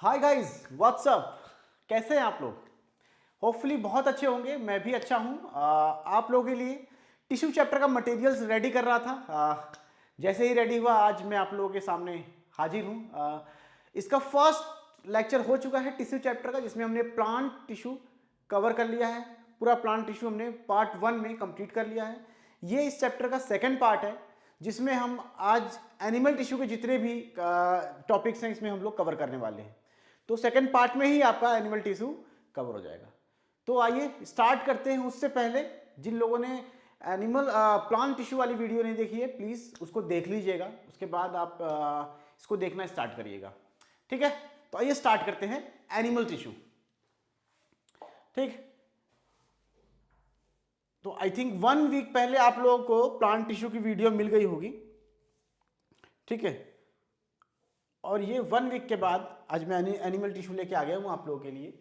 Hi guys, WhatsApp. कैसे हैं आप लोग? होपफुली बहुत अच्छे होंगे। मैं भी अच्छा हूँ। आप लोगों के लिए टिश्यू चैप्टर का मटेरियल्स रेडी कर रहा था। जैसे ही रेडी हुआ आज मैं आप लोगों के सामने हाजिर हूँ। इसका फर्स्ट लेक्चर हो चुका है टिश्यू चैप्टर का, जिसमें हमने प्लांट टिश्यू कवर कर लिया है। पूरा प्लांट टिश्यू हमने पार्ट 1 में कंप्लीट कर लिया है। ये इस चैप्टर का सेकेंड पार्ट है, जिसमें हम आज एनिमल टिश्यू के जितने भी टॉपिक्स हैं इसमें हम लोग कवर करने वाले हैं। तो सेकंड पार्ट में ही आपका एनिमल टिश्यू कवर हो जाएगा। तो आइए स्टार्ट करते हैं। उससे पहले जिन लोगों ने एनिमल प्लांट टिश्यू वाली वीडियो नहीं देखी है, प्लीज़ उसको देख लीजिएगा। उसके बाद आप इसको देखना स्टार्ट करिएगा। ठीक है, तो आइए स्टार्ट करते हैं एनिमल टिश्यू। ठीक, तो आई थिंक 1 वीक पहले आप लोगों को प्लांट टिश्यू की वीडियो मिल गई होगी। ठीक है, और ये 1 वीक के बाद आज मैं एनिमल टिश्यू लेके आ गया हूँ आप लोगों के लिए।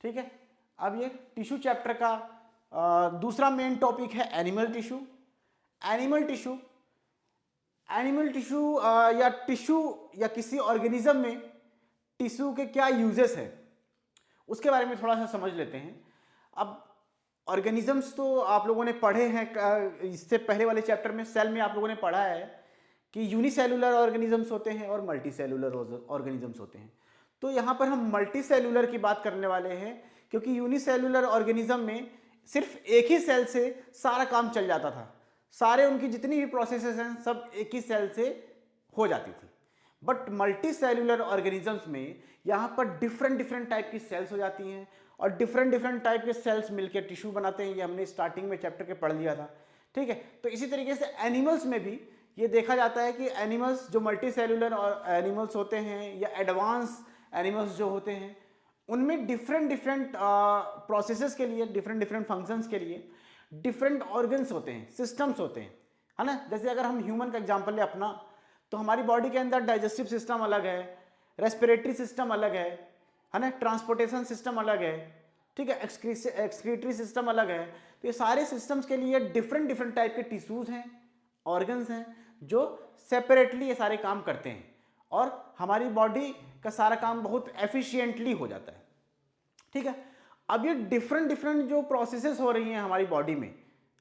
ठीक है, अब ये टिश्यू चैप्टर का दूसरा मेन टॉपिक है animal tissue. Animal tissue animal tissue या टिश्यू या किसी ऑर्गेनिज्म में टिश्यू के क्या यूजेस हैं उसके बारे में थोड़ा सा समझ लेते हैं। अब ऑर्गेनिजम्स तो आप लोगों ने पढ़े हैं। इससे पहले वाले चैप्टर में सेल में आप लोगों ने पढ़ा है कि यूनिसेलुलर ऑर्गेनिजम्स होते हैं और मल्टी सेलुलर ऑर्गेनिजम्स होते हैं। तो यहाँ पर हम मल्टी सेलुलर की बात करने वाले हैं, क्योंकि यूनिसेलुलर ऑर्गेनिज्म में सिर्फ एक ही सेल से सारा काम चल जाता था। सारे उनकी जितनी भी प्रोसेसेस हैं सब एक ही सेल से हो जाती थी। बट मल्टी सेलुलर ऑर्गेनिजम्स में यहाँ पर डिफरेंट डिफरेंट टाइप की सेल्स हो जाती हैं और डिफरेंट डिफरेंट टाइप के सेल्स मिलकर टिश्यू बनाते हैं। ये हमने स्टार्टिंग में चैप्टर के पढ़ लिया था। ठीक है, तो इसी तरीके से एनिमल्स में भी ये देखा जाता है कि एनिमल्स जो मल्टी सेलुलर और एनिमल्स होते हैं या एडवांस एनिमल्स जो होते हैं उनमें डिफरेंट डिफरेंट प्रोसेसेस के लिए, डिफरेंट डिफरेंट फंक्शंस के लिए डिफरेंट ऑर्गन्स होते हैं, सिस्टम्स होते हैं, है ना। जैसे अगर हम ह्यूमन का एग्जांपल ले अपना, तो हमारी बॉडी के अंदर डाइजेस्टिव सिस्टम अलग है, रेस्पिरेटरी सिस्टम अलग है ना, ट्रांसपोर्टेशन सिस्टम अलग है, ठीक है, एक्सक्रीटरी सिस्टम अलग है। तो ये सारे सिस्टम्स के लिए डिफरेंट डिफरेंट टाइप के टिश्यूज हैं, ऑर्गन्स हैं, जो सेपरेटली ये सारे काम करते हैं और हमारी बॉडी का सारा काम बहुत एफिशिएंटली हो जाता है। ठीक है, अब ये डिफरेंट डिफरेंट जो प्रोसेसेस हो रही हैं हमारी बॉडी में,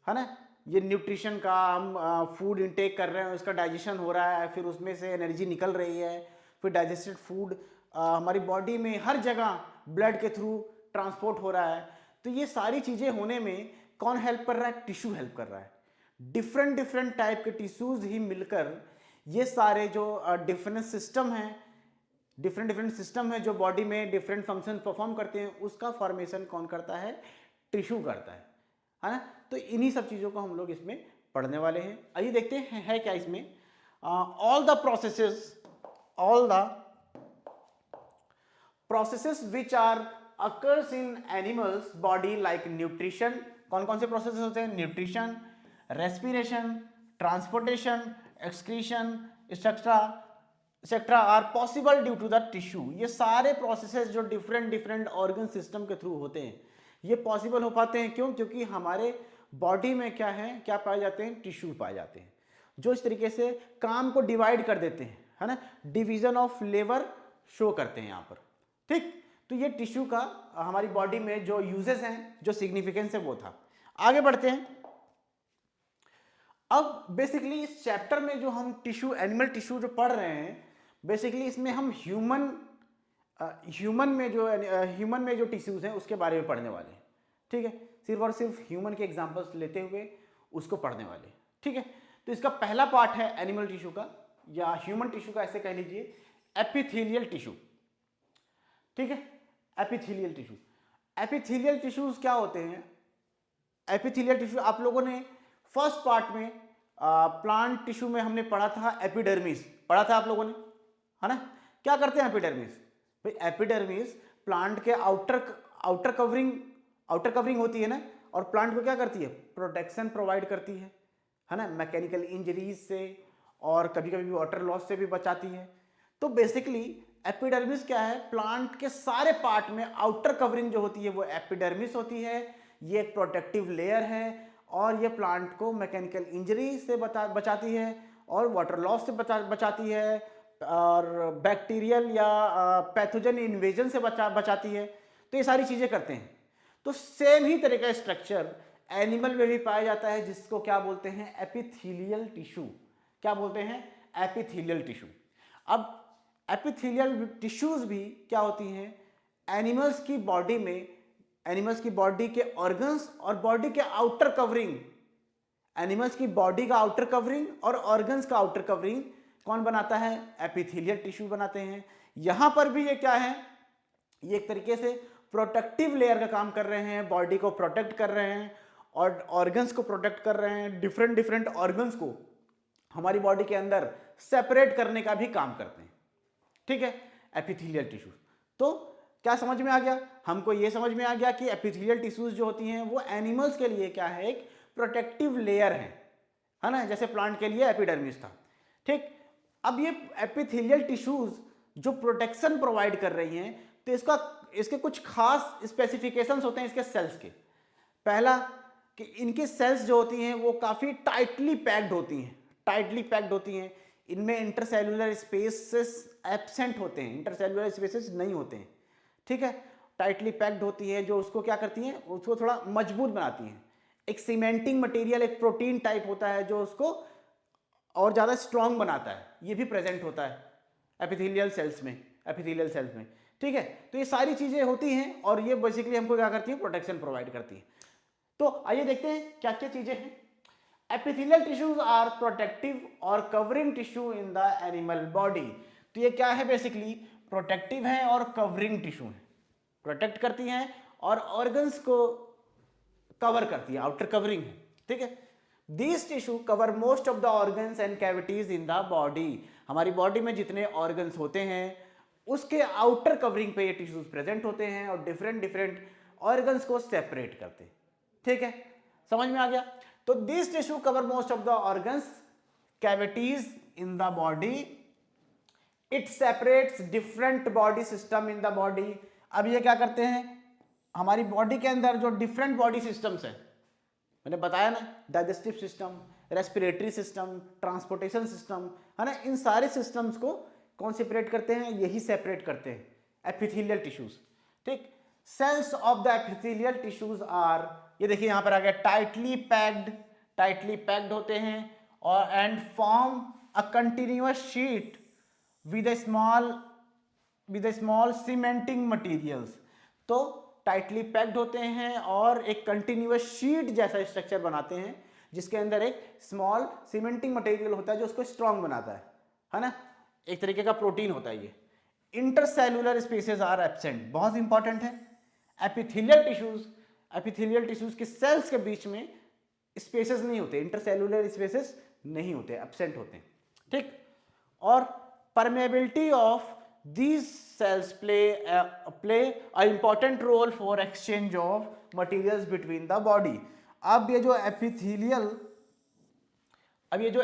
है ना, ये न्यूट्रिशन का हम फूड इनटेक कर रहे हैं, उसका डाइजेशन हो रहा है, फिर उसमें से एनर्जी निकल रही है, फिर डाइजेस्टेड फूड हमारी बॉडी में हर जगह ब्लड के थ्रू ट्रांसपोर्ट हो रहा है। तो ये सारी चीज़ें होने में कौन हेल्प कर रहा है? टिश्यू हेल्प कर रहा है। डिफरेंट डिफरेंट टाइप के टिश्यूज ही मिलकर ये सारे जो डिफरेंट सिस्टम हैं, डिफरेंट डिफरेंट सिस्टम है जो बॉडी में डिफरेंट फंक्शन परफॉर्म करते हैं, उसका फॉर्मेशन कौन करता है? टिश्यू करता है ना। तो इन्हीं सब चीज़ों को हम लोग इसमें पढ़ने वाले हैं। आइए देखते हैं है क्या इसमें। All the processes which are occurs in animals body like nutrition. कौन कौन से प्रोसेसेस होते हैं? Nutrition, respiration, transportation, excretion, etcetera are possible due to the tissue. ये सारे प्रोसेसेस जो डिफरेंट डिफरेंट ऑर्गन सिस्टम के थ्रू होते हैं, ये पॉसिबल हो पाते हैं। क्यों? क्योंकि हमारे बॉडी में क्या है, क्या पाए जाते हैं? टिश्यू पाए जाते हैं, जो इस तरीके से काम को डिवाइड कर देते हैं, है ना। डिवीजन ऑफ लेबर शो करते हैं यहाँ पर। ठीक, तो ये टिश्यू का हमारी बॉडी में जो यूजेस हैं, जो सिग्निफिकेंस है, वो था। आगे बढ़ते हैं। अब बेसिकली इस चैप्टर में जो हम टिश्यू, एनिमल टिश्यू जो पढ़ रहे हैं, बेसिकली इसमें हम ह्यूमन में जो टिश्यूज हैं उसके बारे में पढ़ने वाले हैं। ठीक है, सिर्फ और सिर्फ ह्यूमन के एग्जांपल्स लेते हुए उसको पढ़ने वाले हैं। ठीक है, तो इसका पहला पार्ट है एनिमल टिश्यू का, या ह्यूमन टिश्यू का ऐसे कह लीजिए, एपिथेलियल टिश्यू। ठीक है, एपिथेलियल टिश्यू। एपिथेलियल टिश्यूज क्या होते हैं? एपिथेलियल टिश्यू आप लोगों ने फर्स्ट पार्ट में प्लांट टिश्यू में हमने पढ़ा था, एपिडर्मिस पढ़ा था आप लोगों ने, है ना। क्या करते हैं एपिडर्मिस? भाई एपिडर्मिस प्लांट के आउटर कवरिंग होती है ना, और प्लांट को क्या करती है? प्रोटेक्शन प्रोवाइड करती है ना, मैकेनिकल इंजरीज से और कभी कभी वाटर लॉस से भी बचाती है। तो बेसिकली एपिडर्मिस क्या है? प्लांट के सारे पार्ट में आउटर कवरिंग जो होती है वो एपिडर्मिस होती है। ये एक प्रोटेक्टिव लेयर है और ये प्लांट को मैकेनिकल इंजरी से बचाती है और वाटर लॉस से बचाती है, और बैक्टीरियल या पैथोजन इन्वेजन से बचाती है। तो ये सारी चीजें करते हैं। तो सेम ही तरह का स्ट्रक्चर एनिमल में भी पाया जाता है, जिसको क्या बोलते हैं, एपिथेलियल टिश्यू। क्या बोलते हैं, एपिथेलियल टिश्यू। अब एपिथेलियल टिश्यूज भी क्या होती हैं, एनिमल्स की बॉडी में, एनिमल्स की बॉडी के ऑर्गन्स और बॉडी के आउटर कवरिंग, एनिमल्स की बॉडी का आउटर कवरिंग और ऑर्गन्स का आउटर कवरिंग कौन बनाता है, एपिथेलियल टिश्यू बनाते हैं। यहां पर भी ये क्या है, ये एक तरीके से प्रोटेक्टिव लेयर का काम कर रहे हैं, बॉडी को प्रोटेक्ट कर रहे हैं और ऑर्गन्स को प्रोटेक्ट कर रहे हैं। डिफरेंट डिफरेंट ऑर्गन्स को हमारी बॉडी के अंदर सेपरेट करने का भी काम करते हैं। ठीक है, एपिथेलियल टिश्यूज। तो क्या समझ में आ गया, हमको ये समझ में आ गया कि एपिथेलियल टिश्यूज जो होती हैं वो एनिमल्स के लिए क्या है, एक प्रोटेक्टिव लेयर है ना, जैसे प्लांट के लिए एपिडर्मिस था। ठीक, अब ये एपिथेलियल टिश्यूज जो प्रोटेक्शन प्रोवाइड कर रही हैं, तो इसके कुछ खास स्पेसिफिकेशंस होते हैं इसके सेल्स के। पहला कि इनके सेल्स जो होती हैं वो काफी टाइटली पैक्ड होती हैं, टाइटली पैक्ड होती हैं। इनमें इंटरसेल्युलर स्पेसेस एब्सेंट होते हैं, इंटरसेल्युलर स्पेसेस नहीं होते हैं। ठीक है, टाइटली पैक्ड होती है, जो उसको क्या करती हैं, उसको थोड़ा मजबूत बनाती हैं। एक सीमेंटिंग मटेरियल, एक प्रोटीन टाइप होता है जो उसको और ज्यादा स्ट्रांग बनाता है, ये भी प्रेजेंट होता है एपिथेलियल सेल्स में, एपिथेलियल सेल्स में। ठीक है, तो ये सारी चीजें होती हैं और ये बेसिकली हमको क्या करती हैं, प्रोटेक्शन प्रोवाइड करती हैं। तो आइए देखते हैं क्या क्या चीजें हैं। एपिथेलियल टिश्यूज आर प्रोटेक्टिव और covering tissue in the animal body. तो ये क्या है, बेसिकली प्रोटेक्टिव है और कवरिंग टिश्यू है, प्रोटेक्ट करती हैं और ऑर्गन्स को कवर करती है, आउटर कवरिंग है। ठीक है, these tissue cover most of the organs and cavities in the body. हमारी बॉडी में जितने ऑर्गन्स होते हैं उसके आउटर कवरिंग पे ये टिश्यूज प्रेजेंट होते हैं और डिफरेंट डिफरेंट ऑर्गन्स को सेपरेट करते हैं। ठीक है, समझ में आ गया। तो this tissue cover most of the organs cavities in the body, it separates different body system in the body. अब ये क्या करते हैं, हमारी बॉडी के अंदर जो डिफरेंट बॉडी सिस्टम्स है, मैंने बताया ना, digestive system, respiratory system, transportation system, है ना, इन सारे सिस्टम्स को कौन सेपरेट करते हैं, यही सेपरेट करते हैं एपिथेलियल टिश्यूज। ठीक, cells of the epithelial tissues are, ये देखिए यहां पर आ गया, टाइटली पैक्ड, टाइटली पैक्ड होते हैं और and form a continuous sheet with A small cementing materials. तो टाइटली पैक्ड होते हैं और एक कंटिन्यूअस शीट जैसा स्ट्रक्चर बनाते हैं, जिसके अंदर एक स्मॉल सीमेंटिंग मटेरियल होता है जो उसको स्ट्रॉन्ग बनाता है ना, एक तरीके का प्रोटीन होता है ये। इंटरसेल्युलर स्पेसेस आर एब्सेंट, बहुत इंपॉर्टेंट है। एपिथेलियल टिश्यूज के सेल्स के बीच में स्पेसेस नहीं होते, इंटरसेल्युलर स्पेसेस नहीं होते, एब्सेंट होते हैं। ठीक, और permeability of these cells play a important role for exchange of materials between the body। अब ये जो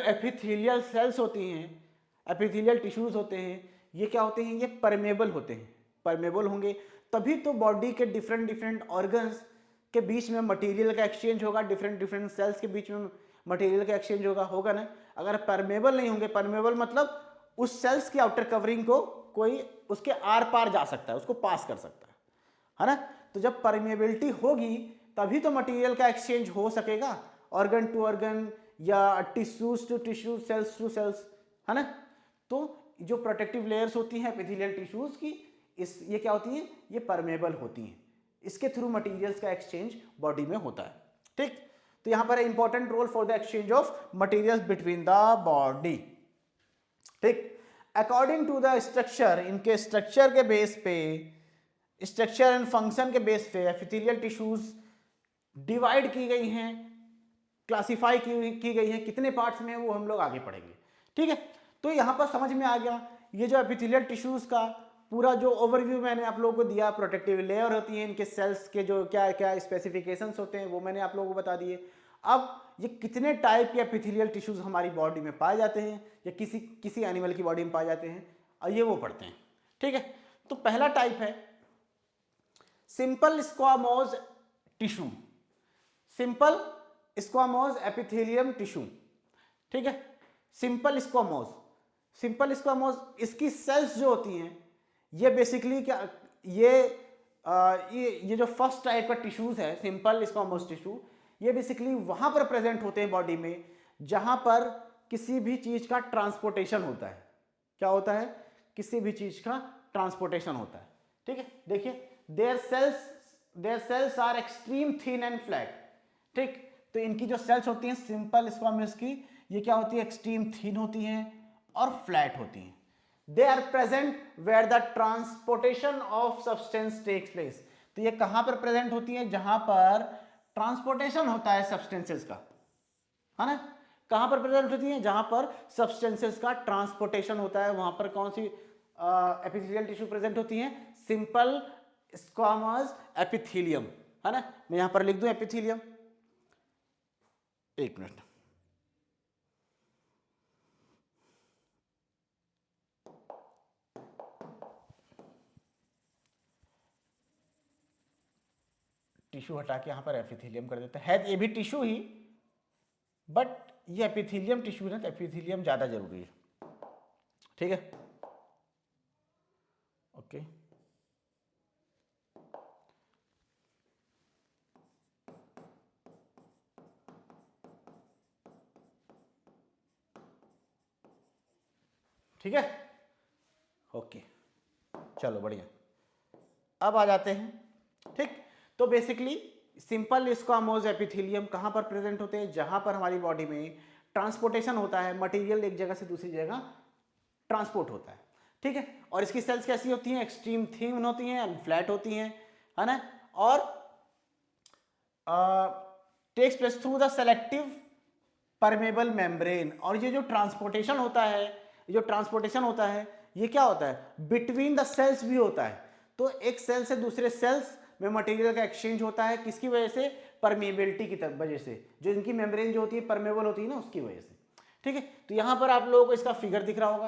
एपिथेलियल सेल्स होती हैं, एपिथेलियल टिश्यूज होते हैं, ये क्या होते हैं, ये परमेबल होते हैं। परमेबल होंगे तभी तो बॉडी के डिफरेंट डिफरेंट ऑर्गन्स के बीच में मटेरियल का एक्सचेंज होगा, डिफरेंट डिफरेंट सेल्स के बीच में मटेरियल का एक्सचेंज होगा ना। अगर परमेबल नहीं होंगे, परमेबल मतलब उस सेल्स की आउटर कवरिंग को कोई उसके आर पार जा सकता है, उसको पास कर सकता है ना। तो जब परमेबिलिटी होगी तभी तो मटेरियल का एक्सचेंज हो सकेगा, ऑर्गन टू ऑर्गन या tissues to tissues, cells to cells, है ना। तो जो प्रोटेक्टिव लेयर्स होती हैं एपिथेलियल टिश्यूज की, ये क्या होती हैं, ये परमेबल होती हैं, इसके थ्रू मटेरियल्स का एक्सचेंज बॉडी में होता है। ठीक, तो यहां पर important role for the exchange of materials between the body. ठीक, अकॉर्डिंग टू द स्ट्रक्चर, इनके स्ट्रक्चर के बेस पे, स्ट्रक्चर एंड फंक्शन के बेस पे एपिथेलियल टिश्यूज डिवाइड की गई हैं, क्लासिफाई की गई हैं। कितने पार्ट्स में वो हम लोग आगे पढ़ेंगे। ठीक है, तो यहां पर समझ में आ गया ये जो एपिथेलियल टिश्यूज का पूरा जो ओवरव्यू मैंने आप लोगों को दिया, प्रोटेक्टिव लेयर होती है, इनके सेल्स के जो क्या क्या स्पेसिफिकेशंस होते हैं वो मैंने आप लोगों को बता दिए। अब ये कितने टाइप के एपिथेलियल टिश्यूज हमारी बॉडी में पाए जाते हैं या किसी एनिमल की बॉडी में पाए जाते हैं, और ये वो पढ़ते हैं। ठीक है, तो पहला टाइप है simple squamous tissue, simple squamous epithelium tissue. ठीक है, सिंपल स्क्वामोज, सिंपल स्क्वामोस, इसकी सेल्स जो होती हैं ये बेसिकली क्या, ये जो फर्स्ट टाइप का टिश्यूज है सिंपल स्क्वामोस टिश्यू, ये बेसिकली वहां पर प्रेजेंट होते हैं बॉडी में जहां पर किसी भी चीज का ट्रांसपोर्टेशन होता है। क्या होता है? किसी भी चीज का ट्रांसपोर्टेशन होता है। ठीक है, देखिए their cells are extreme thin and flat. ठीक, तो इनकी जो सेल्स होती हैं सिंपल स्क्वामोस की, ये क्या होती है? एक्सट्रीम थिन होती हैं और फ्लैट होती हैं। They are present where the transportation of substance takes place. तो ये कहां पर प्रेजेंट होती है? जहां पर ट्रांसपोर्टेशन होता है सब्सटेंसेस का, है ना। कहां पर प्रेजेंट होती है? जहां पर सब्सटेंसेस का ट्रांसपोर्टेशन होता है, वहां पर कौन सी एपिथेलियल टिश्यू प्रेजेंट होती है? सिंपल स्क्वामस एपिथेलियम, है ना। मैं यहां पर लिख दूं एपिथेलियम, एक मिनट। टिश्यू हटा के यहां पर एपिथेलियम कर देते हैं। ये भी टिश्यू ही, बट ये एपिथेलियम टिश्यू है तो एपिथेलियम ज्यादा जरूरी है। ठीक है, ओके। ठीक है, ओके, चलो बढ़िया। अब आ जाते हैं। ठीक, तो बेसिकली सिंपल स्क्वामोस एपिथेलियम कहां पर प्रेजेंट होते हैं? जहां पर हमारी बॉडी में ट्रांसपोर्टेशन होता है, मटेरियल एक जगह से दूसरी जगह ट्रांसपोर्ट होता है। ठीक है, और इसकी सेल्स कैसी होती हैं? एक्सट्रीम थिन होती हैं एंड फ्लैट होती हैं, है ना। और takes place through the selective permeable membrane. और ये जो ट्रांसपोर्टेशन होता है, ये क्या होता है? बिटवीन द सेल्स भी होता है। तो एक सेल से दूसरे सेल्स में मटेरियल का एक्सचेंज होता है, किसकी वजह से? परमेबिलिटी की वजह से, जो इनकी मेम्ब्रेन जो होती है परमेबल होती है ना, उसकी वजह से। ठीक है, तो यहां पर आप लोगों को इसका फिगर दिख रहा होगा,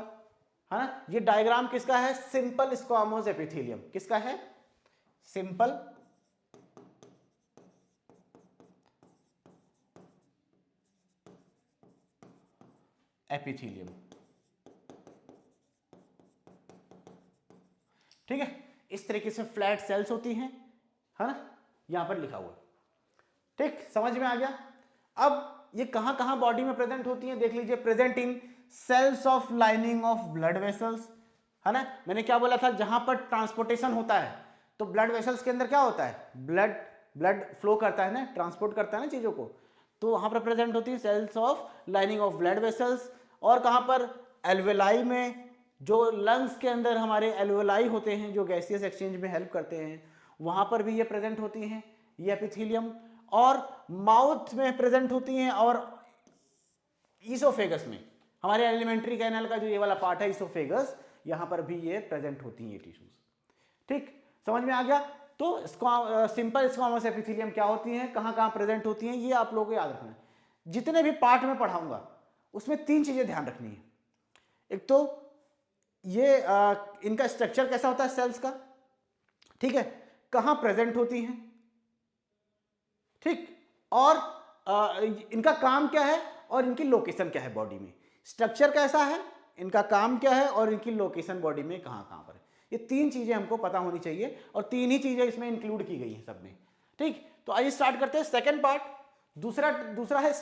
है ना। ये डायग्राम किसका है? Simple squamous epithelium. किसका है? Simple epithelium. ठीक है, इस तरीके से फ्लैट सेल्स होती हैं, है ना, यहां पर लिखा हुआ। ठीक, समझ में आ गया। अब ये कहां कहां बॉडी में प्रेजेंट होती हैं? देख लीजिए, present in cells of lining of blood vessels, है ना। मैंने क्या बोला था? जहां पर ट्रांसपोर्टेशन होता है, तो ब्लड वेसल्स के अंदर क्या होता है? ब्लड फ्लो करता है ना, ट्रांसपोर्ट करता है ना चीजों को, तो वहां पर प्रेजेंट होती है cells of lining of blood vessels. और कहां पर? एल्वेलाई में, जो लंग्स के अंदर हमारे एल्वेलाई होते हैं जो गैसियस एक्सचेंज में हेल्प करते हैं, वहां पर भी ये प्रेजेंट होती हैं, ये एपिथेलियम। और माउथ में प्रेजेंट होती हैं, और ईसोफेगस में, हमारे एलिमेंट्री कैनल का जो ये वाला पार्ट है ईसोफेगस, यहां पर भी ये प्रेजेंट होती हैं ये टिश्यूज। ठीक, समझ में आ गया। तो सिंपल स्क्वामस एपिथेलियम क्या होती हैं, कहां कहां प्रेजेंट होती हैं, ये आप लोगों को याद रखना है। जितने भी पार्ट में पढ़ाऊंगा उसमें तीन चीजें ध्यान रखनी है। एक तो ये इनका स्ट्रक्चर कैसा होता है सेल्स का, ठीक है, कहां प्रेजेंट होती हैं, ठीक, और इनका काम क्या है और इनकी लोकेशन क्या है बॉडी में। स्ट्रक्चर कैसा है, इनका काम क्या है और इनकी लोकेशन बॉडी में कहां कहां पर है। ये तीन चीजें हमको पता होनी चाहिए और तीन ही चीजें इसमें इंक्लूड की गई हैं सब में। ठीक, तो आइए स्टार्ट करते हैं सेकंड पार्ट। दूसरा है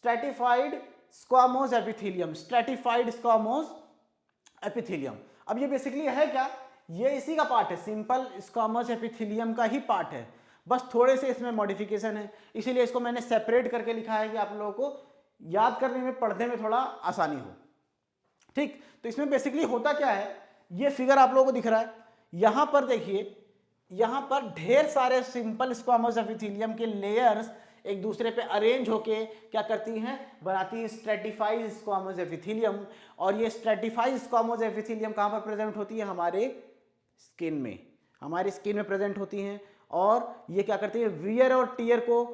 स्ट्रेटिफाइड स्क्वामोस एपिथेलियम। स्ट्रेटिफाइड स्क्वामोस एपिथेलियम, अब ये बेसिकली है क्या? ये इसी का पार्ट है, सिंपल स्क्वामोस एपिथेलियम का ही पार्ट है, बस थोड़े से इसमें मॉडिफिकेशन है, इसीलिए इसको मैंने सेपरेट करके लिखा है कि आप लोगों को याद करने में, पढ़ने में थोड़ा आसानी हो। ठीक, तो इसमें बेसिकली होता क्या है, ये फिगर आप लोगों को दिख रहा है, यहां पर देखिए, यहां पर ढेर सारे सिंपल स्क्वामोस एपिथेलियम के लेयर्स एक दूसरे पे अरेंज होके क्या करती हैं, बनाती हैं स्ट्रेटिफाइड स्क्वामोस एपिथेलियम। और ये स्ट्रेटिफाइड स्क्वामोस एपिथेलियम कहां पर प्रेजेंट होती है? हमारे स्किन में, हमारी स्किन में प्रेजेंट होती हैं। और ये क्या करती है? वियर और टीयर को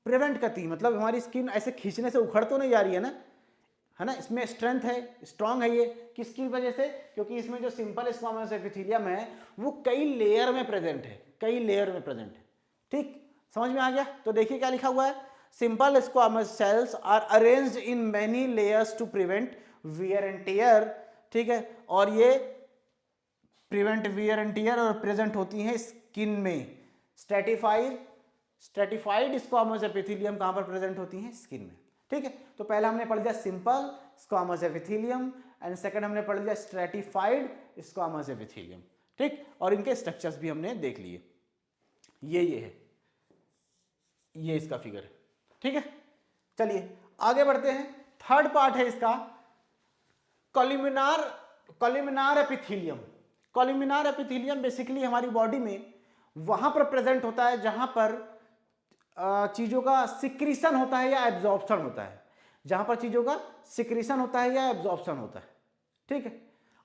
प्रिवेंट करती है, मतलब हमारी स्किन ऐसे खींचने से उखड़ तो नहीं जा रही है ना, इसमें स्ट्रेंथ है, स्ट्रांग है ये, किसकी वजह से? क्योंकि इसमें जो सिंपल स्क्वामोस एपिथेलियम है वो कई लेयर में प्रेजेंट है, कई लेयर में प्रेजेंट है। ठीक, समझ में आ गया। तो देखिए क्या लिखा हुआ है, simple squamous cells are arranged in many layers to prevent wear and tear, ठीक है, और ये प्रिवेंट वियर एंड टियर और प्रेजेंट होती हैं स्किन में। स्ट्रेटिफाइड स्क्वामस एपिथेलियम कहां पर प्रेजेंट होती हैं? स्किन में। ठीक है, तो पहला हमने पढ़ लिया simple squamous epithelium and second हमने पढ़ लिया स्ट्रेटिफाइड स्क्वामस एपिथेलियम। ठीक, और इनके स्ट्रक्चर्स भी हमने देख लिए। ये है, ये इसका फिगर है। ठीक है, चलिए आगे बढ़ते हैं। थर्ड पार्ट है इसका कॉल्यूमिनार एपिथेलियम। कॉल्यूमिनार एपिथेलियम बेसिकली हमारी बॉडी में वहां पर प्रेजेंट होता है जहां पर चीजों का सिक्रीशन होता है या एब्जॉर्प्शन होता है, जहां पर चीजों का सिक्रीशन होता है या एब्जॉर्प्शन होता है। ठीक है,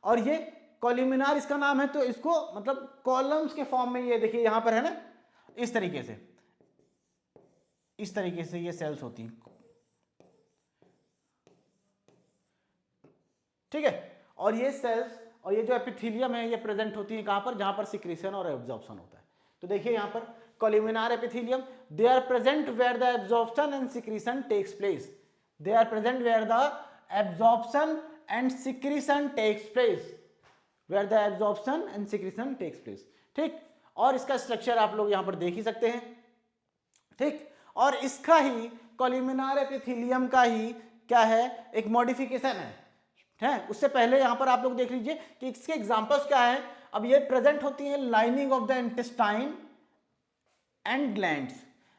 और ये कॉल्यूमिनार इसका नाम है, तो इसको मतलब कॉलम्स के फॉर्म में, ये देखिए यहां पर है ना, इस तरीके से ये सेल्स होती हैं। ठीक है, और ये सेल्स और ये जो एपिथेलियम है ये प्रेजेंट होती है कहां पर? जहां पर सिक्रीशन और एब्जॉर्प्शन होता है। तो देखिए यहां पर columnar epithelium, they are present where the absorption and secretion takes place. They are present where the absorption and secretion takes place. Where the absorption and secretion takes place. ठीक, और इसका स्ट्रक्चर आप लोग यहां पर देख ही सकते हैं। ठीक, और इसका ही कॉल्यूमिनार एपिथेलियम का ही क्या है? एक मॉडिफिकेशन है। उससे पहले यहां पर आप लोग देख लीजिए कि इसके एग्जांपल्स क्या है। अब ये प्रेजेंट होती है lining of the intestine and glands.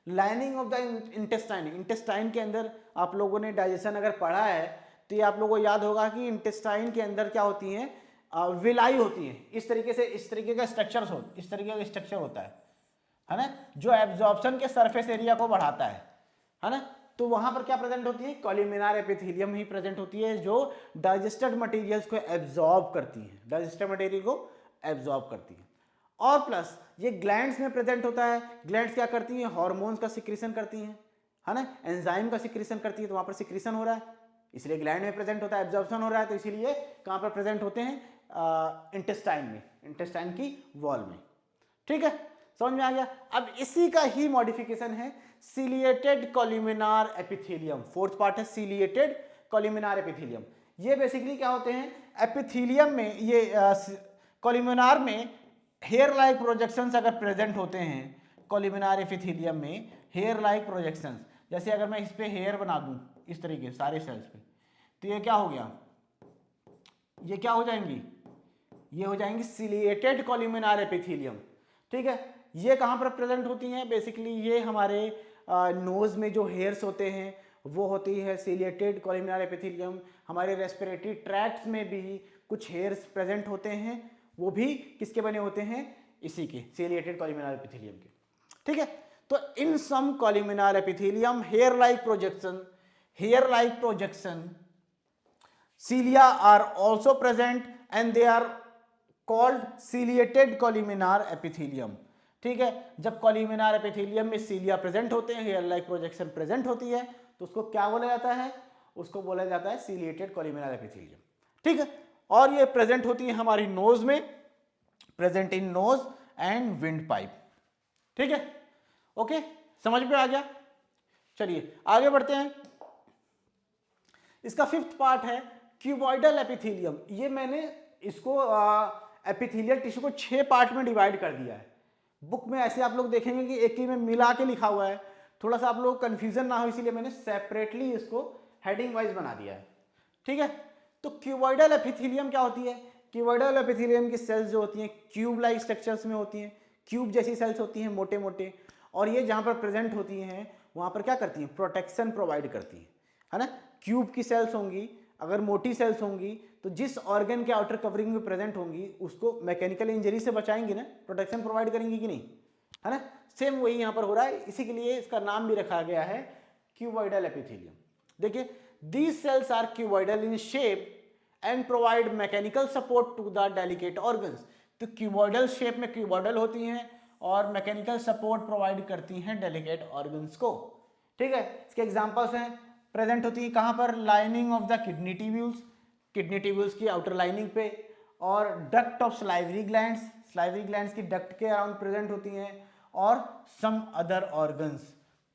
Lining of the intestine के अंदर आप लोगों ने डाइजेशन अगर पढ़ा है तो ये आप लोगों को याद होगा कि इंटेस्टाइन के अंदर क्या होती है? विलाई होती है। इस तरीके का स्ट्रक्चर होता है ना, जो एब्जॉर्प्शन के सरफेस एरिया को बढ़ाता है ना। तो वहां पर क्या प्रेजेंट होती है? कॉल्यूमिनार एपिथेलियम ही प्रेजेंट होती है, जो डाइजेस्टेड मटेरियल्स को एब्जॉर्ब करती है, डाइजेस्टेड मटेरियल को एब्जॉर्ब करती है। और प्लस ये ग्लैंड्स में प्रेजेंट होता है। ग्लैंड्स क्या करती हैं? हार्मोन्स का सिक्रीशन करती हैं, है ना, एंजाइम का सिक्रीशन करती है। तो वहां पर सिक्रीशन हो रहा है, इसलिए ग्लैंड में प्रेजेंट होता है। एब्जॉर्प्शन हो रहा है, तो इसीलिए कहां पर प्रेजेंट होते हैं? इंटेस्टाइन में, इंटेस्टाइन की वॉल में। ठीक है, समझ में आ गया। अब इसी का ही मॉडिफिकेशन है सीलिएटेड कॉल्यूमिनार एपिथेलियम। फोर्थ पार्ट है सीलिएटेड कॉल्यूमिनार एपिथेलियम। ये बेसिकली क्या होते हैं? एपिथेलियम में, ये कॉल्यूमिनार में हेयर लाइक प्रोजेक्शंस अगर प्रेजेंट होते हैं, कॉल्यूमिनार एपिथेलियम में हेयर लाइक प्रोजेक्शंस, जैसे अगर मैं इस पे हेयर बना दूं इस तरीके सारे सेल्स पे, तो ये क्या हो गया? ये क्या हो जाएंगी? ये हो जाएंगी सीलिएटेड कॉल्यूमिनार एपिथेलियम। ठीक है, ये कहां पर प्रेजेंट होती हैं? बेसिकली ये हमारे नोज में जो हेयर्स होते हैं वो होती है सीलिएटेड कॉल्यूमिनार एपिथेलियम। हमारे रेस्पिरेटरी ट्रैक्ट्स में भी कुछ हेयर्स प्रेजेंट होते हैं, वो भी किसके बने होते हैं? इसी के, सीलिएटेड कॉल्यूमिनार एपिथेलियम के। ठीक है, तो in some columnar epithelium hair like projection cilia are also present and they are called ciliated columnar epithelium। ठीक है, जब कॉल्यूमिनार एपिथेलियम में सीलिया प्रेजेंट होते हैं, हेयर लाइक प्रोजेक्शन प्रेजेंट होती है, तो उसको क्या बोला जाता है? उसको बोला जाता है सीलिएटेड कॉल्यूमिनार एपिथेलियम। ठीक है, और ये प्रेजेंट होती है हमारी नोज में, present in knows and wind pipe. ठीक है, ओके, समझ में आ गया। चलिए आगे बढ़ते हैं। इसका फिफ्थ पार्ट है क्यूबॉइडल एपिथेलियम। ये मैंने इसको एपिथेलियल टिश्यू को 6 पार्ट में डिवाइड कर दिया है। बुक में ऐसे आप लोग देखेंगे कि एक ही में मिला के लिखा हुआ है, थोड़ा सा आप लोग कंफ्यूजन ना हो इसीलिए मैंने सेपरेटली इसको हेडिंग वाइज बना दिया है। ठीक है, तो क्यूबॉइडल एपिथेलियम क्या होती है? क्यूबॉइडल एपिथेलियम की सेल्स जो होती हैं क्यूब लाइक स्ट्रक्चर्स में होती हैं, क्यूब जैसी सेल्स होती हैं, मोटे मोटे, और ये जहां पर प्रेजेंट होती हैं वहां पर क्या करती हैं? प्रोटेक्शन प्रोवाइड करती हैं, है ना। क्यूब की सेल्स होंगी, अगर मोटी सेल्स होंगी तो जिस ऑर्गन के आउटर कवरिंग में प्रेजेंट होंगी उसको मैकेनिकल इंजरी से बचाएंगी ना, प्रोटेक्शन प्रोवाइड करेंगी कि नहीं, है ना। सेम वही यहां पर हो रहा है, इसी के लिए इसका नाम भी रखा गया है क्यूबॉइडल एपिथेलियम। देखिए, these cells are cuboidal in shape and provide mechanical support to the delicate organs. तो क्यूबॉइडल शेप में क्यूबॉइडल होती हैं और मैकेनिकल सपोर्ट प्रोवाइड करती हैं डेलिकेट ऑर्गन्स को। ठीक है, इसके एग्जांपल्स हैं, प्रेजेंट होती है कहां पर? Lining of the kidney tubules, kidney tubules की आउटर लाइनिंग पे, और डक्ट ऑफ स्लाइवरी ग्लैंड्स की डक्ट के अराउंड प्रेजेंट होती हैं, और सम अदर ऑर्गन्स,